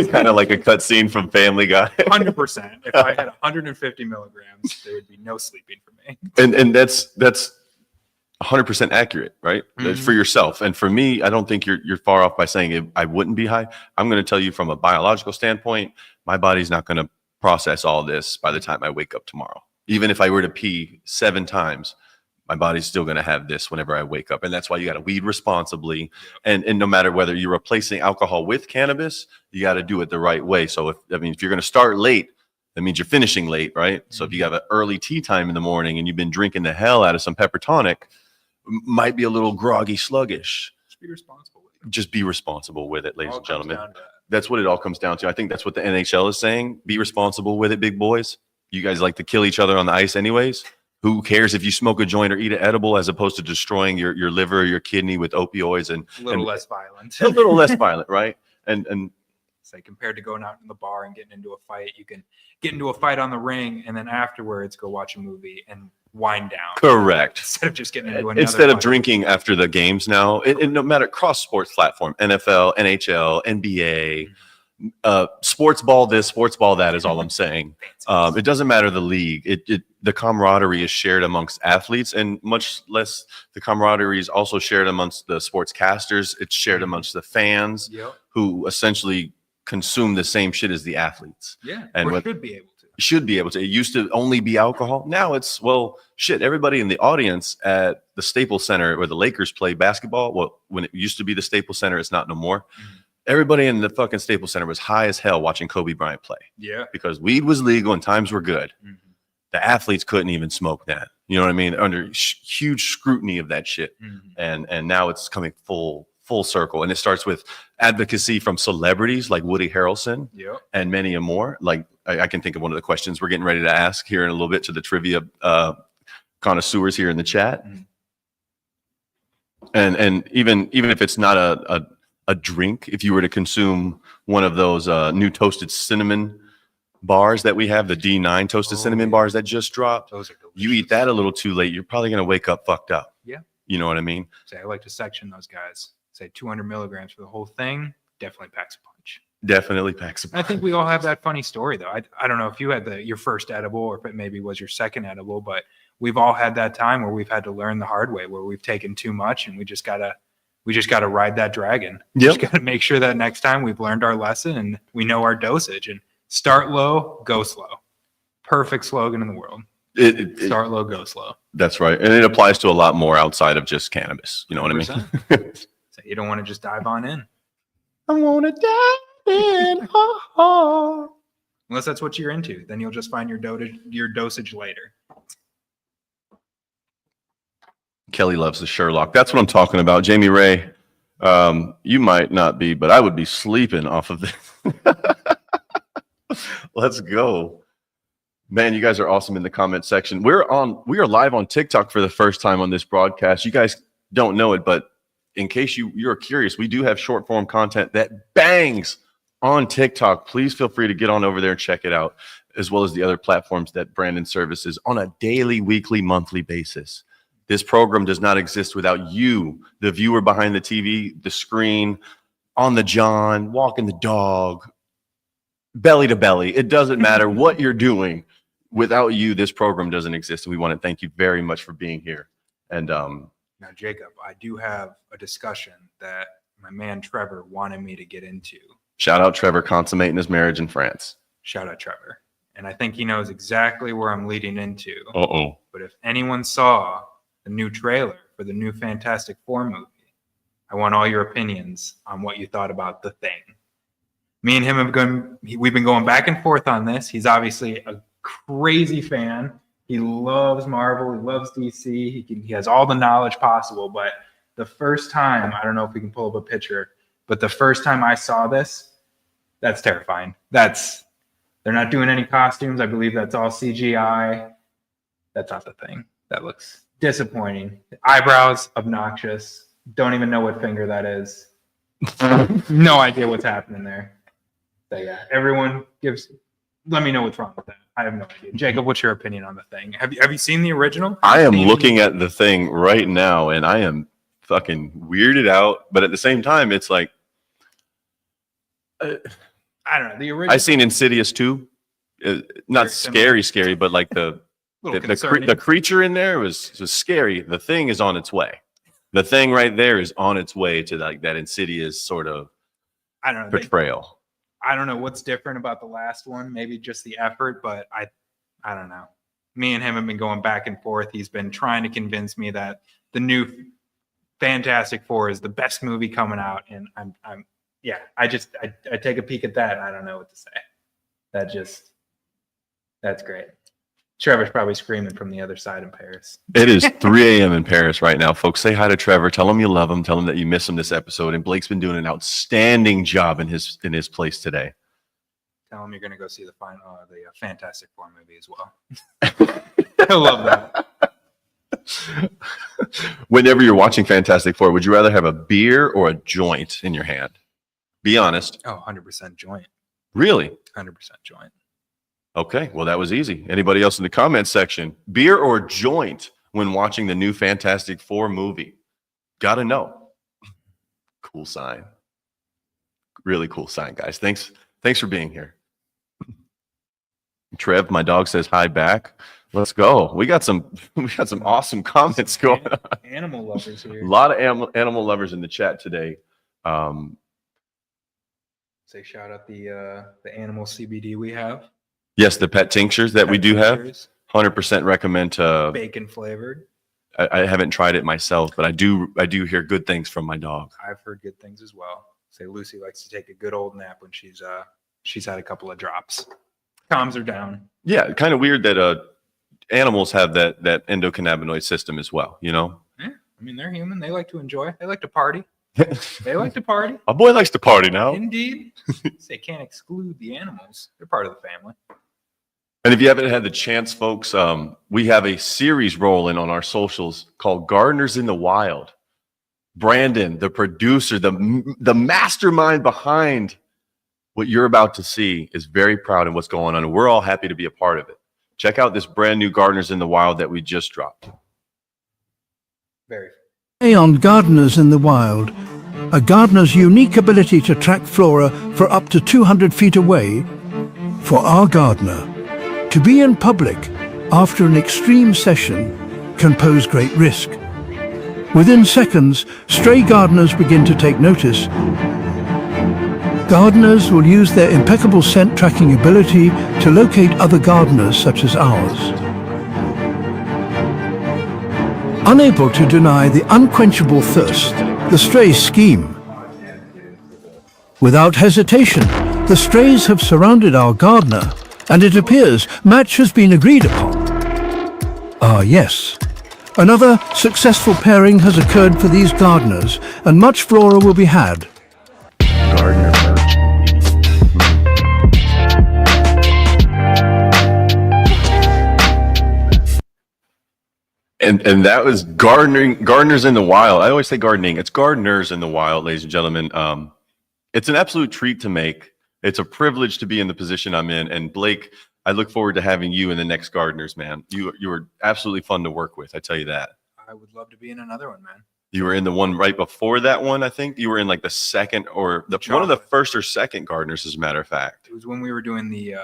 kind of like a cutscene from Family Guy. 100%. If I had 150 milligrams, there would be no sleeping for me. And that's 100% accurate, right? That's for yourself. And for me, I don't think you're far off by saying I wouldn't be high. I'm going to tell you from a biological standpoint, my body's not going to process all this by the time I wake up tomorrow. Even if I were to pee 7 times, my body's still going to have this whenever I wake up. And that's why you got to weed responsibly. And no matter whether you're replacing alcohol with cannabis, you got to do it the right way. So if you're going to start late, that means you're finishing late, right? So if you have an early tea time in the morning and you've been drinking the hell out of some pepper tonic, might be a little groggy, sluggish. Just be responsible with it. Just be responsible with it, ladies All and comes gentlemen. down to that. That's what it all comes down to. I think that's what the NHL is saying. Be responsible with it, big boys. You guys like to kill each other on the ice anyways. Who cares if you smoke a joint or eat an edible as opposed to destroying your liver or your kidney with opioids and A little less violent. a little less violent, right? And Say compared to going out in the bar and getting into a fight, you can get into a fight on the ring and then afterwards go watch a movie and wind down. correct. Instead of just getting into another Instead of fight. drinking after the games now, and no matter cross sports platform, NFL, NHL, NBA, sports ball this, sports ball that is all I'm saying. It doesn't matter the league. The camaraderie is shared amongst athletes, and much less the camaraderie is also shared amongst the sportscasters. It's shared amongst the fans Yep. who essentially consume the same shit as the athletes. Yeah. And or what- should be able to. Should be able to. It used to only be alcohol. Now it's, well, shit, everybody in the audience at the Staples Center where the Lakers play basketball. Well, when it used to be the Staples Center, it's not no more. Everybody in the fucking Staples Center was high as hell watching Kobe Bryant play Yeah. because weed was legal and times were good. Mhm. The athletes couldn't even smoke that. You know what I mean? Under huge scrutiny of that shit. Mhm. And now it's coming full circle. And it starts with advocacy from celebrities like Woody Harrelson Yep. and many more. Like I can think of one of the questions we're getting ready to ask here in a little bit to the trivia connoisseurs here in the chat. Mhm. And even if it's not a drink, if you were to consume one of those new toasted cinnamon bars that we have, the D9 toasted Oh, cinnamon yeah. bars that just dropped, Those are delicious. you eat that a little too late, you're probably going to wake up fucked up. Yeah. You know what I mean? Say I like to section those guys. Say 200 milligrams for the whole thing. Definitely packs a punch. Definitely packs a I think we all have that funny story though. I don't know if you had your first edible or if it maybe was your second edible, but we've all had that time where we've had to learn the hard way, where we've taken too much and we just gotta ride that dragon. Yep. Just gotta make sure that next time we've learned our lesson and we know our dosage, and start low, go slow. Perfect slogan in the world. Start low, go slow. That's right. And it applies to a lot more outside of just cannabis. You know what I mean? 100%. So you don't want to just dive on in. I want to dive in. Unless that's what you're into. Then you'll just find your dosage later. Kelly loves the Sherlock. That's what I'm talking about. Jamie Ray, you might not be, but I would be sleeping off of this. Let's go. Man, you guys are awesome in the comment section. We are live on TikTok for the first time on this broadcast. You guys don't know it, but in case you're curious, we do have short form content that bangs on TikTok. Please feel free to get on over there and check it out, as well as the other platforms that Brandon services on a daily, weekly, monthly basis. This program does not exist without you, the viewer behind the TV, the screen, on the john, walking the dog, belly to belly. It doesn't matter what you're doing. Without you, this program doesn't exist. And we want to thank you very much for being here. And Now, Jacob, I do have a discussion that my man Trevor wanted me to get into. shout out Trevor consummating his marriage in France. Shout out Trevor. And I think he knows exactly where I'm leading into. Uh-oh. But if anyone saw the new trailer for the new Fantastic Four movie, I want all your opinions on what you thought about The Thing. Me and him we've been going back and forth on this. He's obviously a crazy fan. He loves Marvel. He loves DC. He has all the knowledge possible. But the first time, I don't know if we can pull up a picture, but the first time I saw this, that's terrifying. They're not doing any costumes. I believe that's all CGI. That's not The Thing. That looks disappointing. Eyebrows, obnoxious. Don't even know what finger that is. No idea what's happening there. So yeah, everyone let me know what's wrong with that. I have no idea. Jacob, what's your opinion on The Thing? Have you seen the original? I am Seen- looking at The Thing right now, and I am fucking weirded out. But at the same time, it's like, I don't know. The original. I seen Insidious 2. Not Very scary, but like the creature in there was scary. The Thing is on its way. The Thing right there is on its way to like that Insidious sort of I don't know. portrayal. I don't know what's different about the last one. Maybe just the effort, but I don't know. Me and him have been going back and forth. He's been trying to convince me that the new Fantastic Four is the best movie coming out, and I take a peek at that and I don't know what to say. That's great. Trevor's probably screaming from the other side in Paris. It is 3 a.m. in Paris right now, folks. Say hi to Trevor. Tell him you love him. Tell him that you miss him this episode. And Blake's been doing an outstanding job in his place today. Tell him you're going to go see the Fantastic Four movie as well. I love that. Whenever you're watching Fantastic Four, would you rather have a beer or a joint in your hand? Be honest. Oh, 100% joint. Really? 100% joint. Okay, well, that was easy. Anybody else in the comment section? Beer or joint when watching the new Fantastic Four movie? Gotta know. Cool sign. Really cool sign, guys. Thanks for being here. Trev, my dog, says hi back. Let's go. We got some awesome comments going on. Animal lovers here. A lot of animal lovers in the chat today. Say shout out the animal CBD we have. Yes, the pet tinctures that we do have. 100% recommend to. Bacon flavored. I haven't tried it myself, but I do hear good things from my dog. I've heard good things as well. Say Lucy likes to take a good old nap when she's had a couple of drops. Calms her down. Yeah, kind of weird that animals have that endocannabinoid system as well, you know? Yeah, I mean, they're human. They like to enjoy. They like to party. They like to party. A boy likes to party now. Indeed. They can't exclude the animals. They're part of the family. And if you haven't had the chance, folks, we have a series rolling on our socials called Gardeners in the Wild. Brandon, the producer, the mastermind behind what you're about to see, is very proud of what's going on, and we're all happy to be a part of it. Check out this brand new Gardeners in the Wild that we just dropped. Very. On Gardeners in the Wild, a gardener's unique ability to track flora for up to 200 feet away. For our gardener, to be in public after an extreme session can pose great risk. Within seconds, stray gardeners begin to take notice. Gardeners will use their impeccable scent tracking ability to locate other gardeners such as ours. Unable to deny the unquenchable thirst, the strays scheme. Without hesitation, the strays have surrounded our gardener, and it appears match has been agreed upon. Ah yes, another successful pairing has occurred for these gardeners, and much flora will be had. Gardener merch. And that was Gardeners in the Wild. I always say gardening. It's Gardeners in the Wild, ladies and gentlemen. It's an absolute treat to make. It's a privilege to be in the position I'm in. And Blake, I look forward to having you in the next Gardeners, man. You were absolutely fun to work with. I tell you that. I would love to be in another one, man. You were in the one right before that one, I think. You were in like the second or one of the first or second Gardeners, as a matter of fact. It was when we were doing the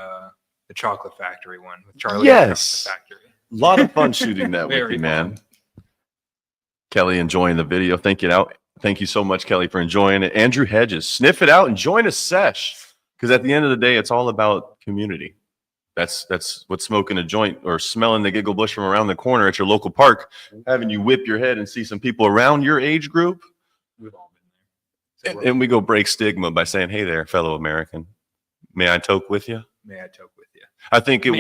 Chocolate Factory one with Charlie. Yes. Factory. A lot of fun shooting that with Very you, man. fun. Kelly enjoying the video. Thank you so much, Kelly, for enjoying it. Andrew Hedges, sniff it out and join a sesh. Because at the end of the day, it's all about community. That's what smoking a joint or smelling the giggle bush from around the corner at your local park, having you whip your head and see some people around your age group. We've all been there. And we go break stigma by saying, hey there, fellow American. May I toke with you? May I toke with you? I think it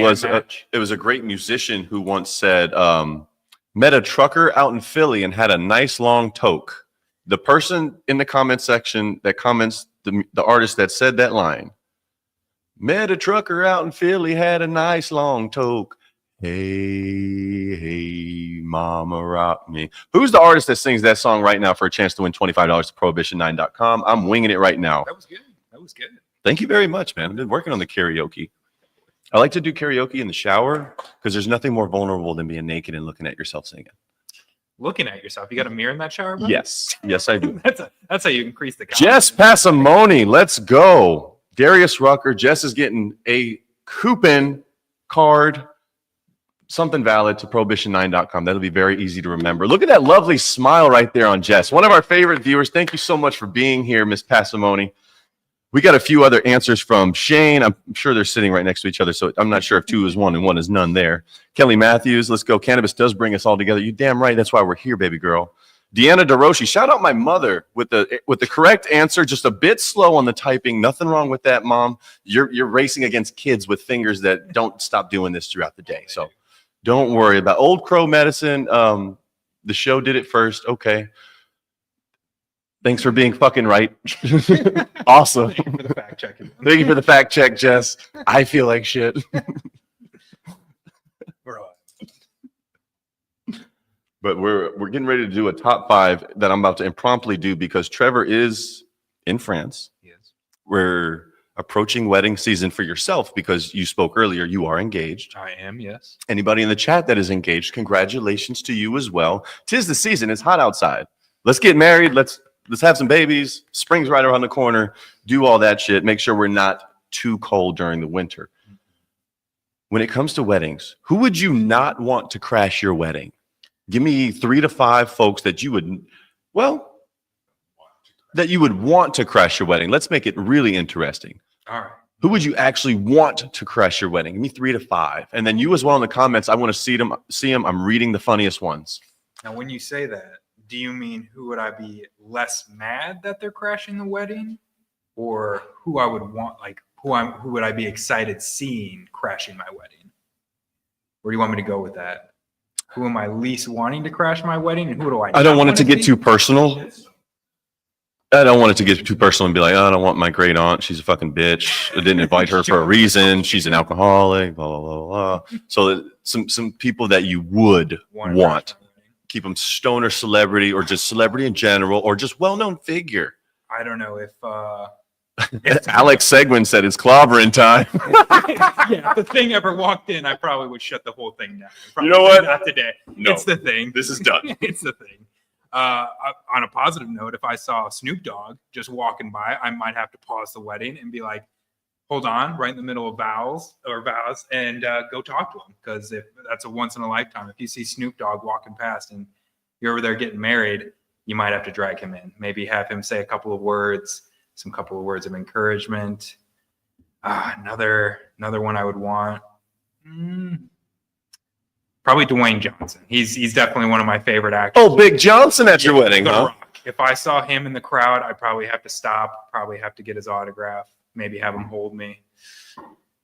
was a great musician who once said, met a trucker out in Philly and had a nice long toke. The person in the comment section that comments, the artist that said that line, met a trucker out in Philly, had a nice long toke. Hey, hey, mama, rock me. Who's the artist that sings that song right now for a chance to win $25 to prohibition9.com? I'm winging it right now. That was good. That was good. Thank you very much, man. I've been working on the karaoke. I like to do karaoke in the shower because there's nothing more vulnerable than being naked and looking at yourself singing. looking at yourself. You got a mirror in that shower, bro? Yes, I do. That's how you increase the Jess Passamoni, let's go. Darius Rucker, Jess is getting a coupon card, something valid to prohibition9.com. That'll be very easy to remember. Look at that lovely smile right there on Jess. One of our favorite viewers. Thank you so much for being here, Miss Passamoni. We got a few other answers from Shane. I'm sure they're sitting right next to each other, so I'm not sure if 2 is 1 and 1 is none there. Kelly Matthews, let's go. Cannabis does bring us all together. You damn right. That's why we're here, baby girl. Deanna DeRoshi, shout out my mother with the correct answer. Just a bit slow on the typing. Nothing wrong with that, Mom. You're racing against kids with fingers that don't stop doing this throughout the day. So don't worry about Old Crow Medicine. The show did it first. Okay. Thanks for being fucking right. Awesome. Thank you for the fact checking. Thank you for the fact check, Jess. I feel like shit. But we're getting ready to do a top 5 that I'm about to impromptu do because Trevor is in France. Yes. We're approaching wedding season for yourself because you spoke earlier. You are engaged. I am, yes. Anybody in the chat that is engaged, congratulations to you as well. 'Tis the season. It's hot outside. Let's get married. Let's have some babies. Spring's right around the corner. Do all that shit. Make sure we're not too cold during the winter. When it comes to weddings, who would you not want to crash your wedding? Give me 3 to 5 folks that you would want to crash your wedding. Let's make it really interesting. All right. Who would you actually want to crash your wedding? Give me 3 to 5. And then you as well in the comments. I want to see them. I'm reading the funniest ones. Now, when you say that, do you mean who would I be less mad that they're crashing the wedding, or who I would want, like who would I be excited seeing crashing my wedding? Where do you want me to go with that? Who am I least wanting to crash my wedding, and who do I don't want it to get too personal. I don't want it to get too personal and be like, oh, I don't want my great aunt. She's a fucking bitch. I didn't invite her for a reason. She's an alcoholic, blah, blah, blah, blah. So some people that you would want. Keep them stoner celebrity or just celebrity in general or just well-known figure. I don't know if Alex Seguin said it's clobbering time. yeah, if the thing ever walked in, I probably would shut the whole thing down. You know what? Not today. No. It's the thing. This is done. It's the thing. On a positive note, if I saw Snoop Dogg just walking by, I might have to pause the wedding and be like, hold on, right in the middle of vows, and go talk to him. Because if that's a once in a lifetime, if you see Snoop Dogg walking past and you're over there getting married, you might have to drag him in. Maybe have him say a couple of words of encouragement. Another one I would want. Probably Dwayne Johnson. He's definitely one of my favorite actors. Oh, Big Johnson at your wedding, The huh? Rock. If I saw him in the crowd, I'd probably have to stop, probably have to get his autograph, maybe have him hold me.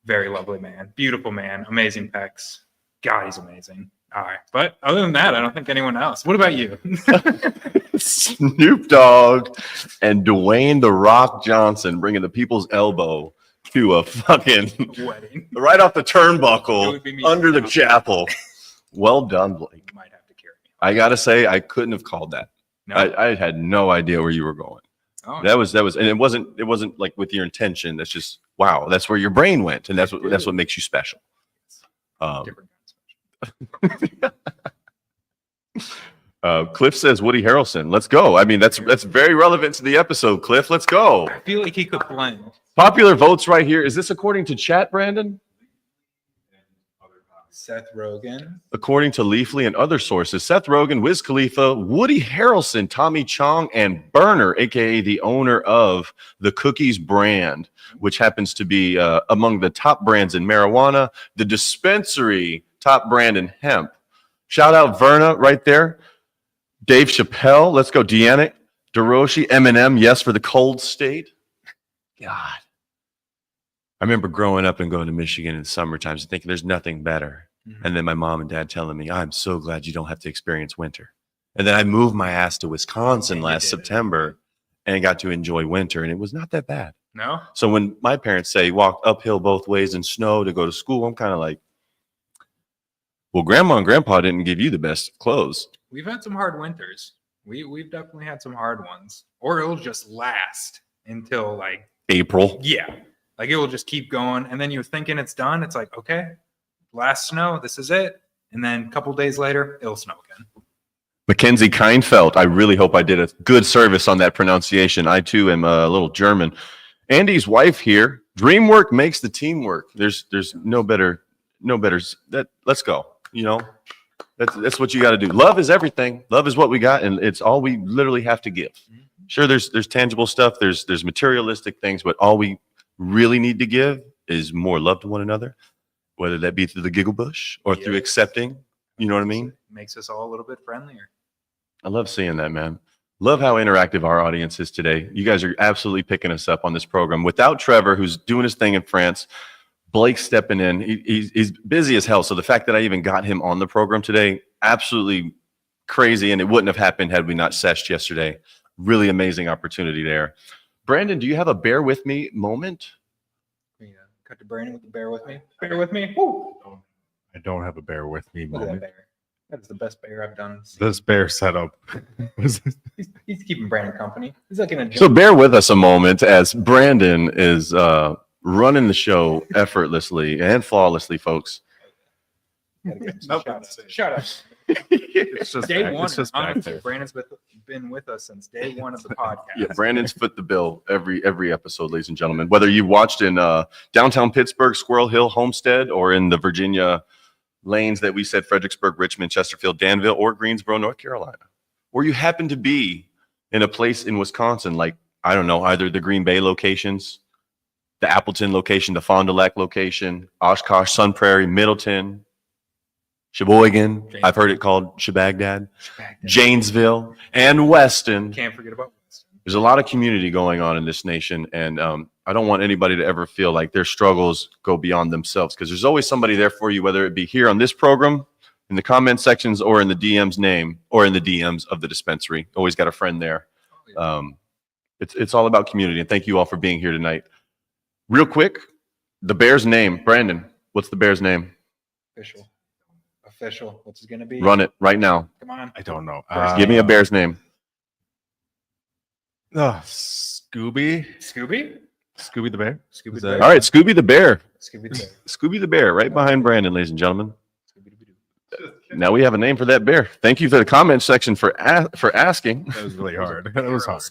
Very lovely man. Beautiful man. Amazing pecs. God, he's amazing. All right. But other than that, I don't think anyone else. What about you? Snoop Dogg and Dwayne The Rock Johnson bringing the people's elbow to a fucking Wedding. right off the It turnbuckle would be me. under the chapel. Well done, Blake. You might have to carry me. I gotta say, I couldn't have called that. No. I had no idea where you were going. Oh, That was, and it wasn't like with your intention. That's just wow. That's where your brain went, and that's what makes you special. different kind of special. Cliff says Woody Harrelson. Let's go. I mean, that's very relevant to the episode. Cliff, let's go. I feel like he could blend. Popular votes right here. Is this according to chat, Brandon? Seth Rogen. According to Leafly and other sources, Seth Rogen, Wiz Khalifa, Woody Harrelson, Tommy Chong, and Berner, aka the owner of the Cookies brand, which happens to be among the top brands in marijuana, the dispensary top brand in hemp. Shout out Verna right there. Dave Chappelle, let's go. Deanna DeRoshi, Eminem, yes for the cold state. God. I remember growing up and going to Michigan in summer times and thinking there's nothing better. And then my mom and dad telling me, I'm so glad you don't have to experience winter. And then I moved my ass to Wisconsin last September and got to enjoy winter. And it was not that bad. No? So when my parents say walk uphill both ways in snow to go to school, I'm kind of like, well, grandma and grandpa didn't give you the best clothes. We've had some hard winters. We've definitely had some hard ones. Or it'll just last until like April. yeah. Like it will just keep going. And then you're thinking it's done. It's like, okay, last snow, this is it. And then a couple days later, it'll snow again. Mackenzie Kindfeld. I really hope I did a good service on that pronunciation. I too am a little German. Andy's wife here. Dreamwork makes the team work. There's no better let's go. You know, that's what you got to do. Love is everything. Love is what we got, and it's all we literally have to give. Sure, there's tangible stuff, there's materialistic things, but all we really need to give is more love to one another, whether that be through the giggle bush or through accepting. You know what I mean? Makes us all a little bit friendlier. I love seeing that, man. Love how interactive our audience is today. You guys are absolutely picking us up on this program. Without Trevor, who's doing his thing in France, Blake stepping in. He's busy as hell. So the fact that I even got him on the program today, absolutely crazy. And it wouldn't have happened had we not seshed yesterday. Really amazing opportunity there. Brandon, do you have a bear with me moment? Yeah. Cut to Brandon with the bear with me. Bear with me. Woo! I don't have a bear with me Look at that moment. bear. That is the best bear I've done. This bear setup was He's keeping Brandon company. He's like in a So bear with us a moment as Brandon is running the show effortlessly and flawlessly, folks. Shut up. it's just Day back, one. it's just back Honestly, there. Brandon's been with us since day one of the podcast. Yeah, Brandon's foot the bill every episode, ladies and gentlemen. Whether you watched in downtown Pittsburgh, Squirrel Hill, Homestead, or in the Virginia lanes that we said Fredericksburg, Richmond, Chesterfield, Danville, or Greensboro, North Carolina, or you happen to be in a place in Wisconsin, like, I don't know, either the Green Bay locations, the Appleton location, the Fond du Lac location, Oshkosh, Sun Prairie, Middleton, Sheboygan, I've heard it called Shebagdad, Janesville, and Weston. Can't forget about Weston. There's a lot of community going on in this nation, and I don't want anybody to ever feel like their struggles go beyond themselves, because there's always somebody there for you, whether it be here on this program, in the comment sections, or in the DM's name, or in the DMs of the dispensary. Always got a friend there. It's all about community, and thank you all for being here tonight. Real quick, the bear's name, Brandon. What's the bear's name? Official. What's it gonna be? Run it right now. Come on. I don't know. Give me a bear's name. Scooby the bear. Scooby Is the that- bear. All right, Scooby the bear. Scooby the bear. Scooby the bear, right behind Brandon, ladies and gentlemen. Scooby-Doo. Now we have a name for that bear. Thank you for the comment section for asking. That was really hard. That was hard.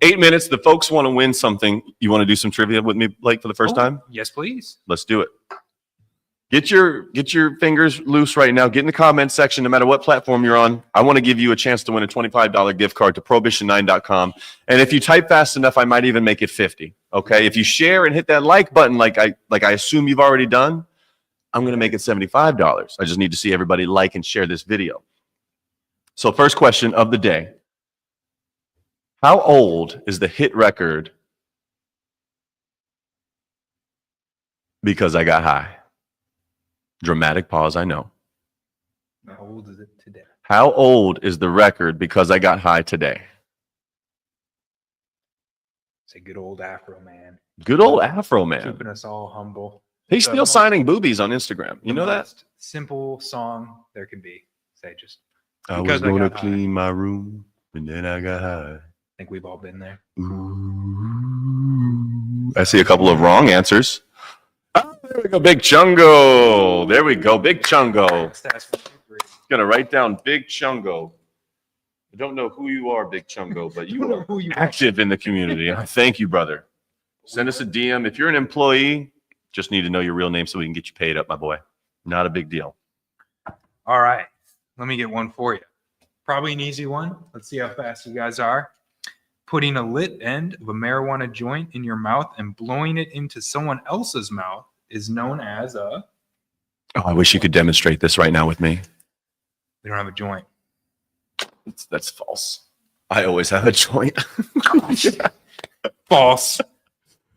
8 minutes. The folks want to win something. You want to do some trivia with me, Blake, for the first time? Yes, please. Let's do it. Get your fingers loose right now. Get in the comment section, no matter what platform you're on. I want to give you a chance to win a $25 gift card to prohibition9.com. And if you type fast enough, I might even make it 50. Okay. If you share and hit that like button, like I assume you've already done, I'm going to make it $75. I just need to see everybody like and share this video. So first question of the day. How old is the hit record Because I Got High? Dramatic pause, I know. How old is it today? How old is the record Because I Got High today? Say good old Afro Man. Good old Afro Man. Keeping us all humble. He's The still most- signing boobies on Instagram. You the know that? most simple song there can be. Say just, I was Because I gonna Got High. clean my room and then I got high. I think we've all been there. Ooh. I see a couple of wrong answers. Ah, there we go, Big Chungo. There we go, Big Chungo. Stats for free. Gonna write down Big Chungo. I don't know who you are, Big Chungo, but you are Who you are. active in the community. I thank you, brother. Send us a DM. If you're an employee, just need to know your real name so we can get you paid up, my boy. Not a big deal. All right. Let me get one for you. Probably an easy one. Let's see how fast you guys are. Putting a lit end of a marijuana joint in your mouth and blowing it into someone else's mouth is known as a. Oh, I wish you could demonstrate this right now with me. We don't have a joint. That's false. I always have a joint. False.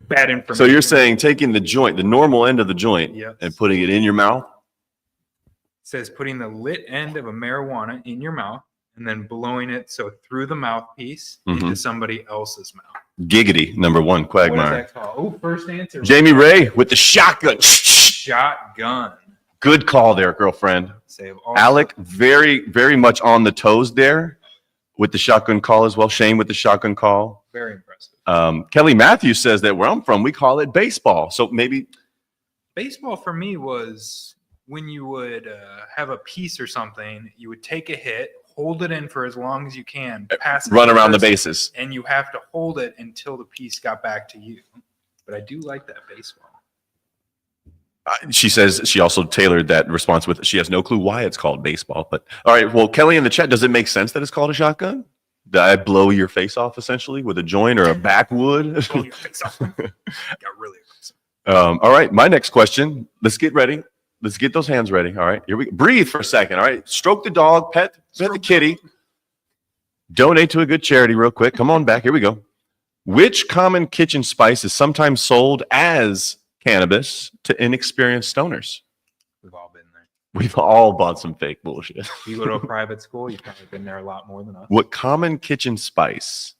Bad information. So you're saying taking the joint, the normal end of the joint, Yep. and putting it in your mouth? Says putting the lit end of a marijuana in your mouth and then blowing it so through the mouthpiece into somebody else's mouth. Giggity, number one, What is quagmire. that called? Oh, first answer. Jamie Ray with the shotgun. Shotgun. Good call there, girlfriend. Say of all Alec, very, very much on the toes there with the shotgun call as well. Shane with the shotgun call. very impressive. Kelly Matthews says that where I'm from, we call it baseball. So maybe Baseball for me was when you would have a piece or something, you would take a hit, hold it in for as long as you can, pass it to Run around the person, bases. and you have to hold it until the piece got back to you. But I do like that baseball. She says she also tailored that response with, she has no clue why it's called baseball. But all right, well, Kelly in the chat, does it make sense that it's called a shotgun? Did I blow your face off essentially with a joint or a backwood? Blow your face off. Got really aggressive. All right, my next question. Let's get ready. Let's get those hands ready. All right, here we go. Breathe for a second. All right, stroke the dog, pet the kitty. Donate to a good charity real quick. Come on back. Here we go. Which common kitchen spice is sometimes sold as cannabis to inexperienced stoners? We've all been there. We've all bought some fake bullshit. If you go to a private school, you've probably been there a lot more than us. What common kitchen spice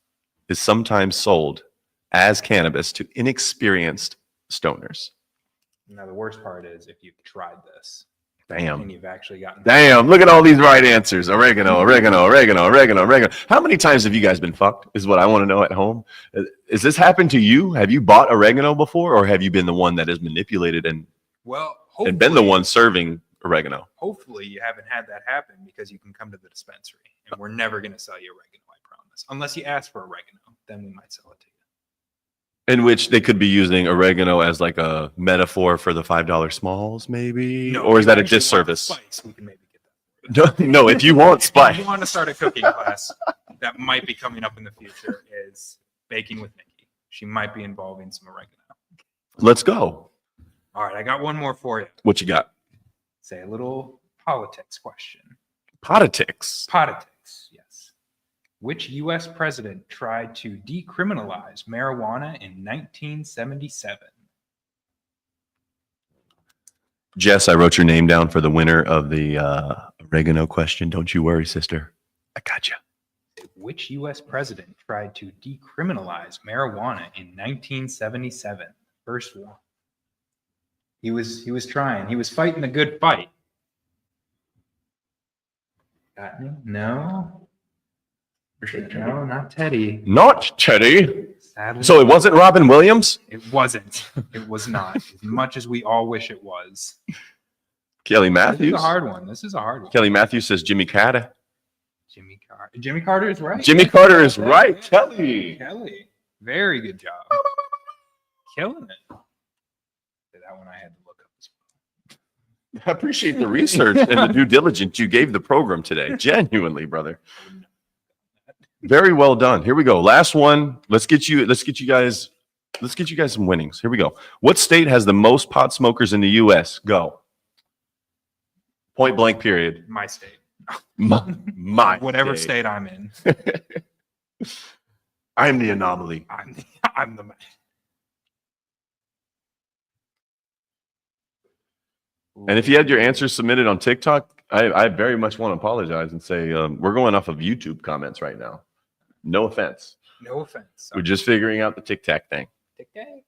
is sometimes sold as cannabis to inexperienced stoners? Now, the worst part is if you've tried this and Damn. you've actually gotten Damn. Look at all these right answers. Oregano, oregano, oregano, oregano, oregano. How many times have you guys been fucked is what I want to know at home. Has this happened to you? Have you bought oregano before, or have you been the one that has manipulated and been the one serving oregano? Hopefully you haven't had that happen, because you can come to the dispensary and we're never going to sell you oregano, I promise. Unless you ask for oregano, then we might sell it to you. In which they could be using oregano as like a metaphor for the $5 smalls, maybe? No, Or is if that you a actually want disservice? Spice, we can maybe get that. No, if you want If spice. you want to start a cooking class that might be coming up in the future, is baking with Nikki. She might be involving some oregano. Let's go. All right, I got one more for you. What you got? Say a little politics question. Politics. Politics, yes. Which U.S. president tried to decriminalize marijuana in 1977? Jess, I wrote your name down for the winner of the oregano question. Don't you worry, sister. I got you. Which U.S. president tried to decriminalize marijuana in 1977? First one. He was trying. He was fighting a good fight. Got me? No. No, not Teddy. Not Teddy. Sadly, So it wasn't Robin Williams? it wasn't. It was not. As much as we all wish it was. Kelly This is Matthews? a hard one. This is a hard one. Kelly Matthews says Jimmy Carter. Jimmy Carter. Jimmy Carter is right. Jimmy Carter is right. Yeah. Kelly. Kelly. Very good job. Killing it. That one I had to look up as well. I appreciate the research and the due diligence you gave the program today. Genuinely, brother. Very well done. Here we go. Last one. Let's get you guys some winnings. Here we go. What state has the most pot smokers in the US? Go. Point blank period. My state. My Whatever state I'm in. I'm the anomaly. I'm the man. And if you had your answers submitted on TikTok, I very much want to apologize and say we're going off of YouTube comments right now. No offense. No offense. We're just figuring out the Tic Tac thing. Tic-tac.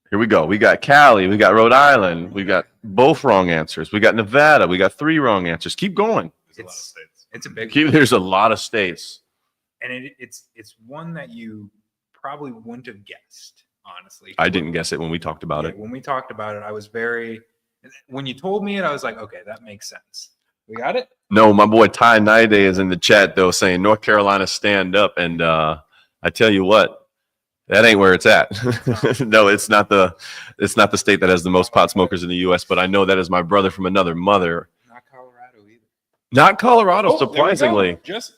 Here we go. We got Cali. We got Rhode Island. We got both wrong answers. We got Nevada. We got 3 wrong answers. Keep going. It's a big one. There's a lot of states. And it's one that you probably wouldn't have guessed, honestly. I didn't guess it when we talked about it. When we talked about it, I was when you told me it, I was like, okay, that makes sense. We got it? No, my boy Ty Naide is in the chat though, saying North Carolina stand up, and I tell you what, that ain't where it's at. No, it's not the state that has the most pot smokers in the U.S. But I know that is my brother from another mother. Not Colorado either. Not Colorado, Oh, there we go. surprisingly. Just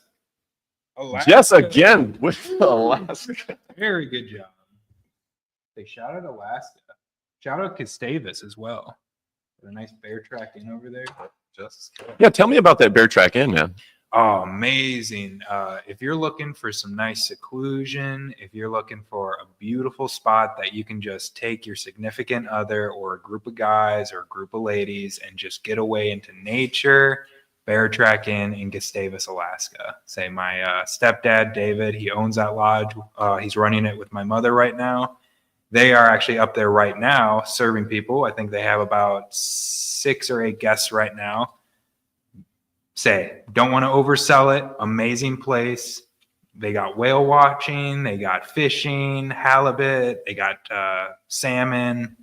Alaska. Yes, again with Alaska. Very good job. They shout out Alaska. Shout out Gustavus as well. Got a nice bear track in over there. Yeah, tell me about that Bear Track Inn, man. Oh, amazing. If you're looking for some nice seclusion, if you're looking for a beautiful spot that you can just take your significant other or a group of guys or a group of ladies and just get away into nature, Bear Track Inn in Gustavus, Alaska. Say my stepdad, David, he owns that lodge. He's running it with my mother right now. They are actually up there right now serving people. I think they have about 6 or 8 guests right now. Say, don't want to oversell it. Amazing place. They got whale watching. They got fishing, halibut. They got salmon.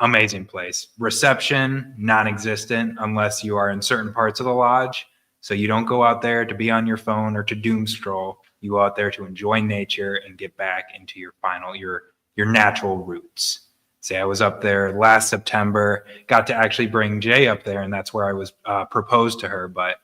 amazing place. Reception, non-existent unless you are in certain parts of the lodge. So you don't go out there to be on your phone or to doom scroll. You go out there to enjoy nature and get back into your natural roots. Say I was up there last September, got to actually bring Jay up there, and that's where I was proposed to her. But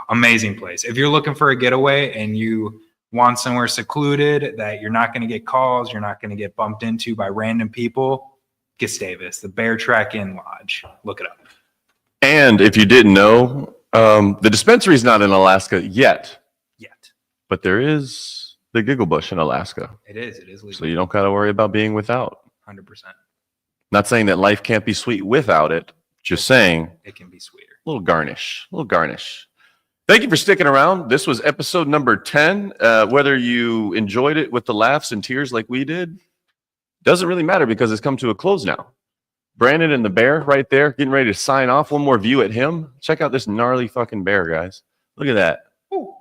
amazing place. If you're looking for a getaway and you want somewhere secluded that you're not going to get calls, you're not going to get bumped into by random people, Gustavus, the Bear Track Inn Lodge. Look it up. And if you didn't know, the dispensary is not in Alaska yet, but there is the Giggle Bush in Alaska. It is legal. So you don't got to worry about being without. 100%. Not saying that life can't be sweet without it. Just saying It can be sweeter. a little garnish. Thank you for sticking around. This was episode number 10. Whether you enjoyed it with the laughs and tears like we did, doesn't really matter because it's come to a close now. Brandon and the bear right there, getting ready to sign off. One more view at him. Check out this gnarly fucking bear, guys. Look at that. Ooh.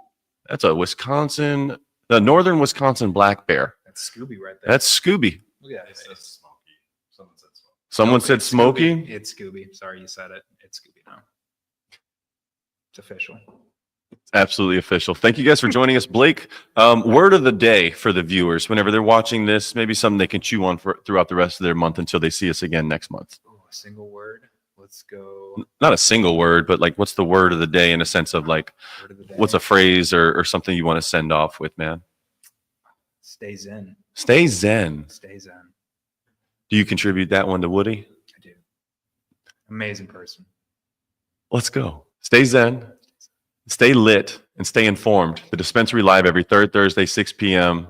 That's the northern Wisconsin black bear. That's Scooby right there. That's Scooby. Look at that. face. Someone No, said it's Smokey. Scooby. It's Scooby. Sorry, you said it. It's Scooby now. It's official. Absolutely official. Thank you guys for joining us. Blake, word of the day for the viewers whenever they're watching this, maybe something they can chew on throughout the rest of their month until they see us again next month. Ooh, a single word. Let's go. Not a single word, but like what's the word of the day in a sense of like Word of the day. what's a phrase or something you want to send off with, man? Stay zen. Stay zen. Stay zen. Do you contribute that one to Woody? I do. Amazing person. Let's go. Stay zen, stay lit, and stay informed. The Dispensary live every third Thursday, 6 p.m.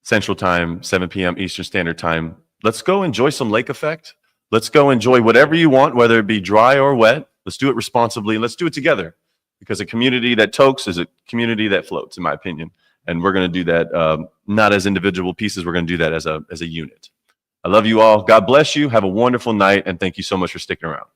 Central Time, 7 p.m. Eastern Standard Time. Let's go enjoy some lake effect. Let's go enjoy whatever you want, whether it be dry or wet. Let's do it responsibly. Let's do it together because a community that tokes is a community that floats, in my opinion. And we're going to do that not as individual pieces. We're going to do that as a unit. I love you all. God bless you. Have a wonderful night. And thank you so much for sticking around.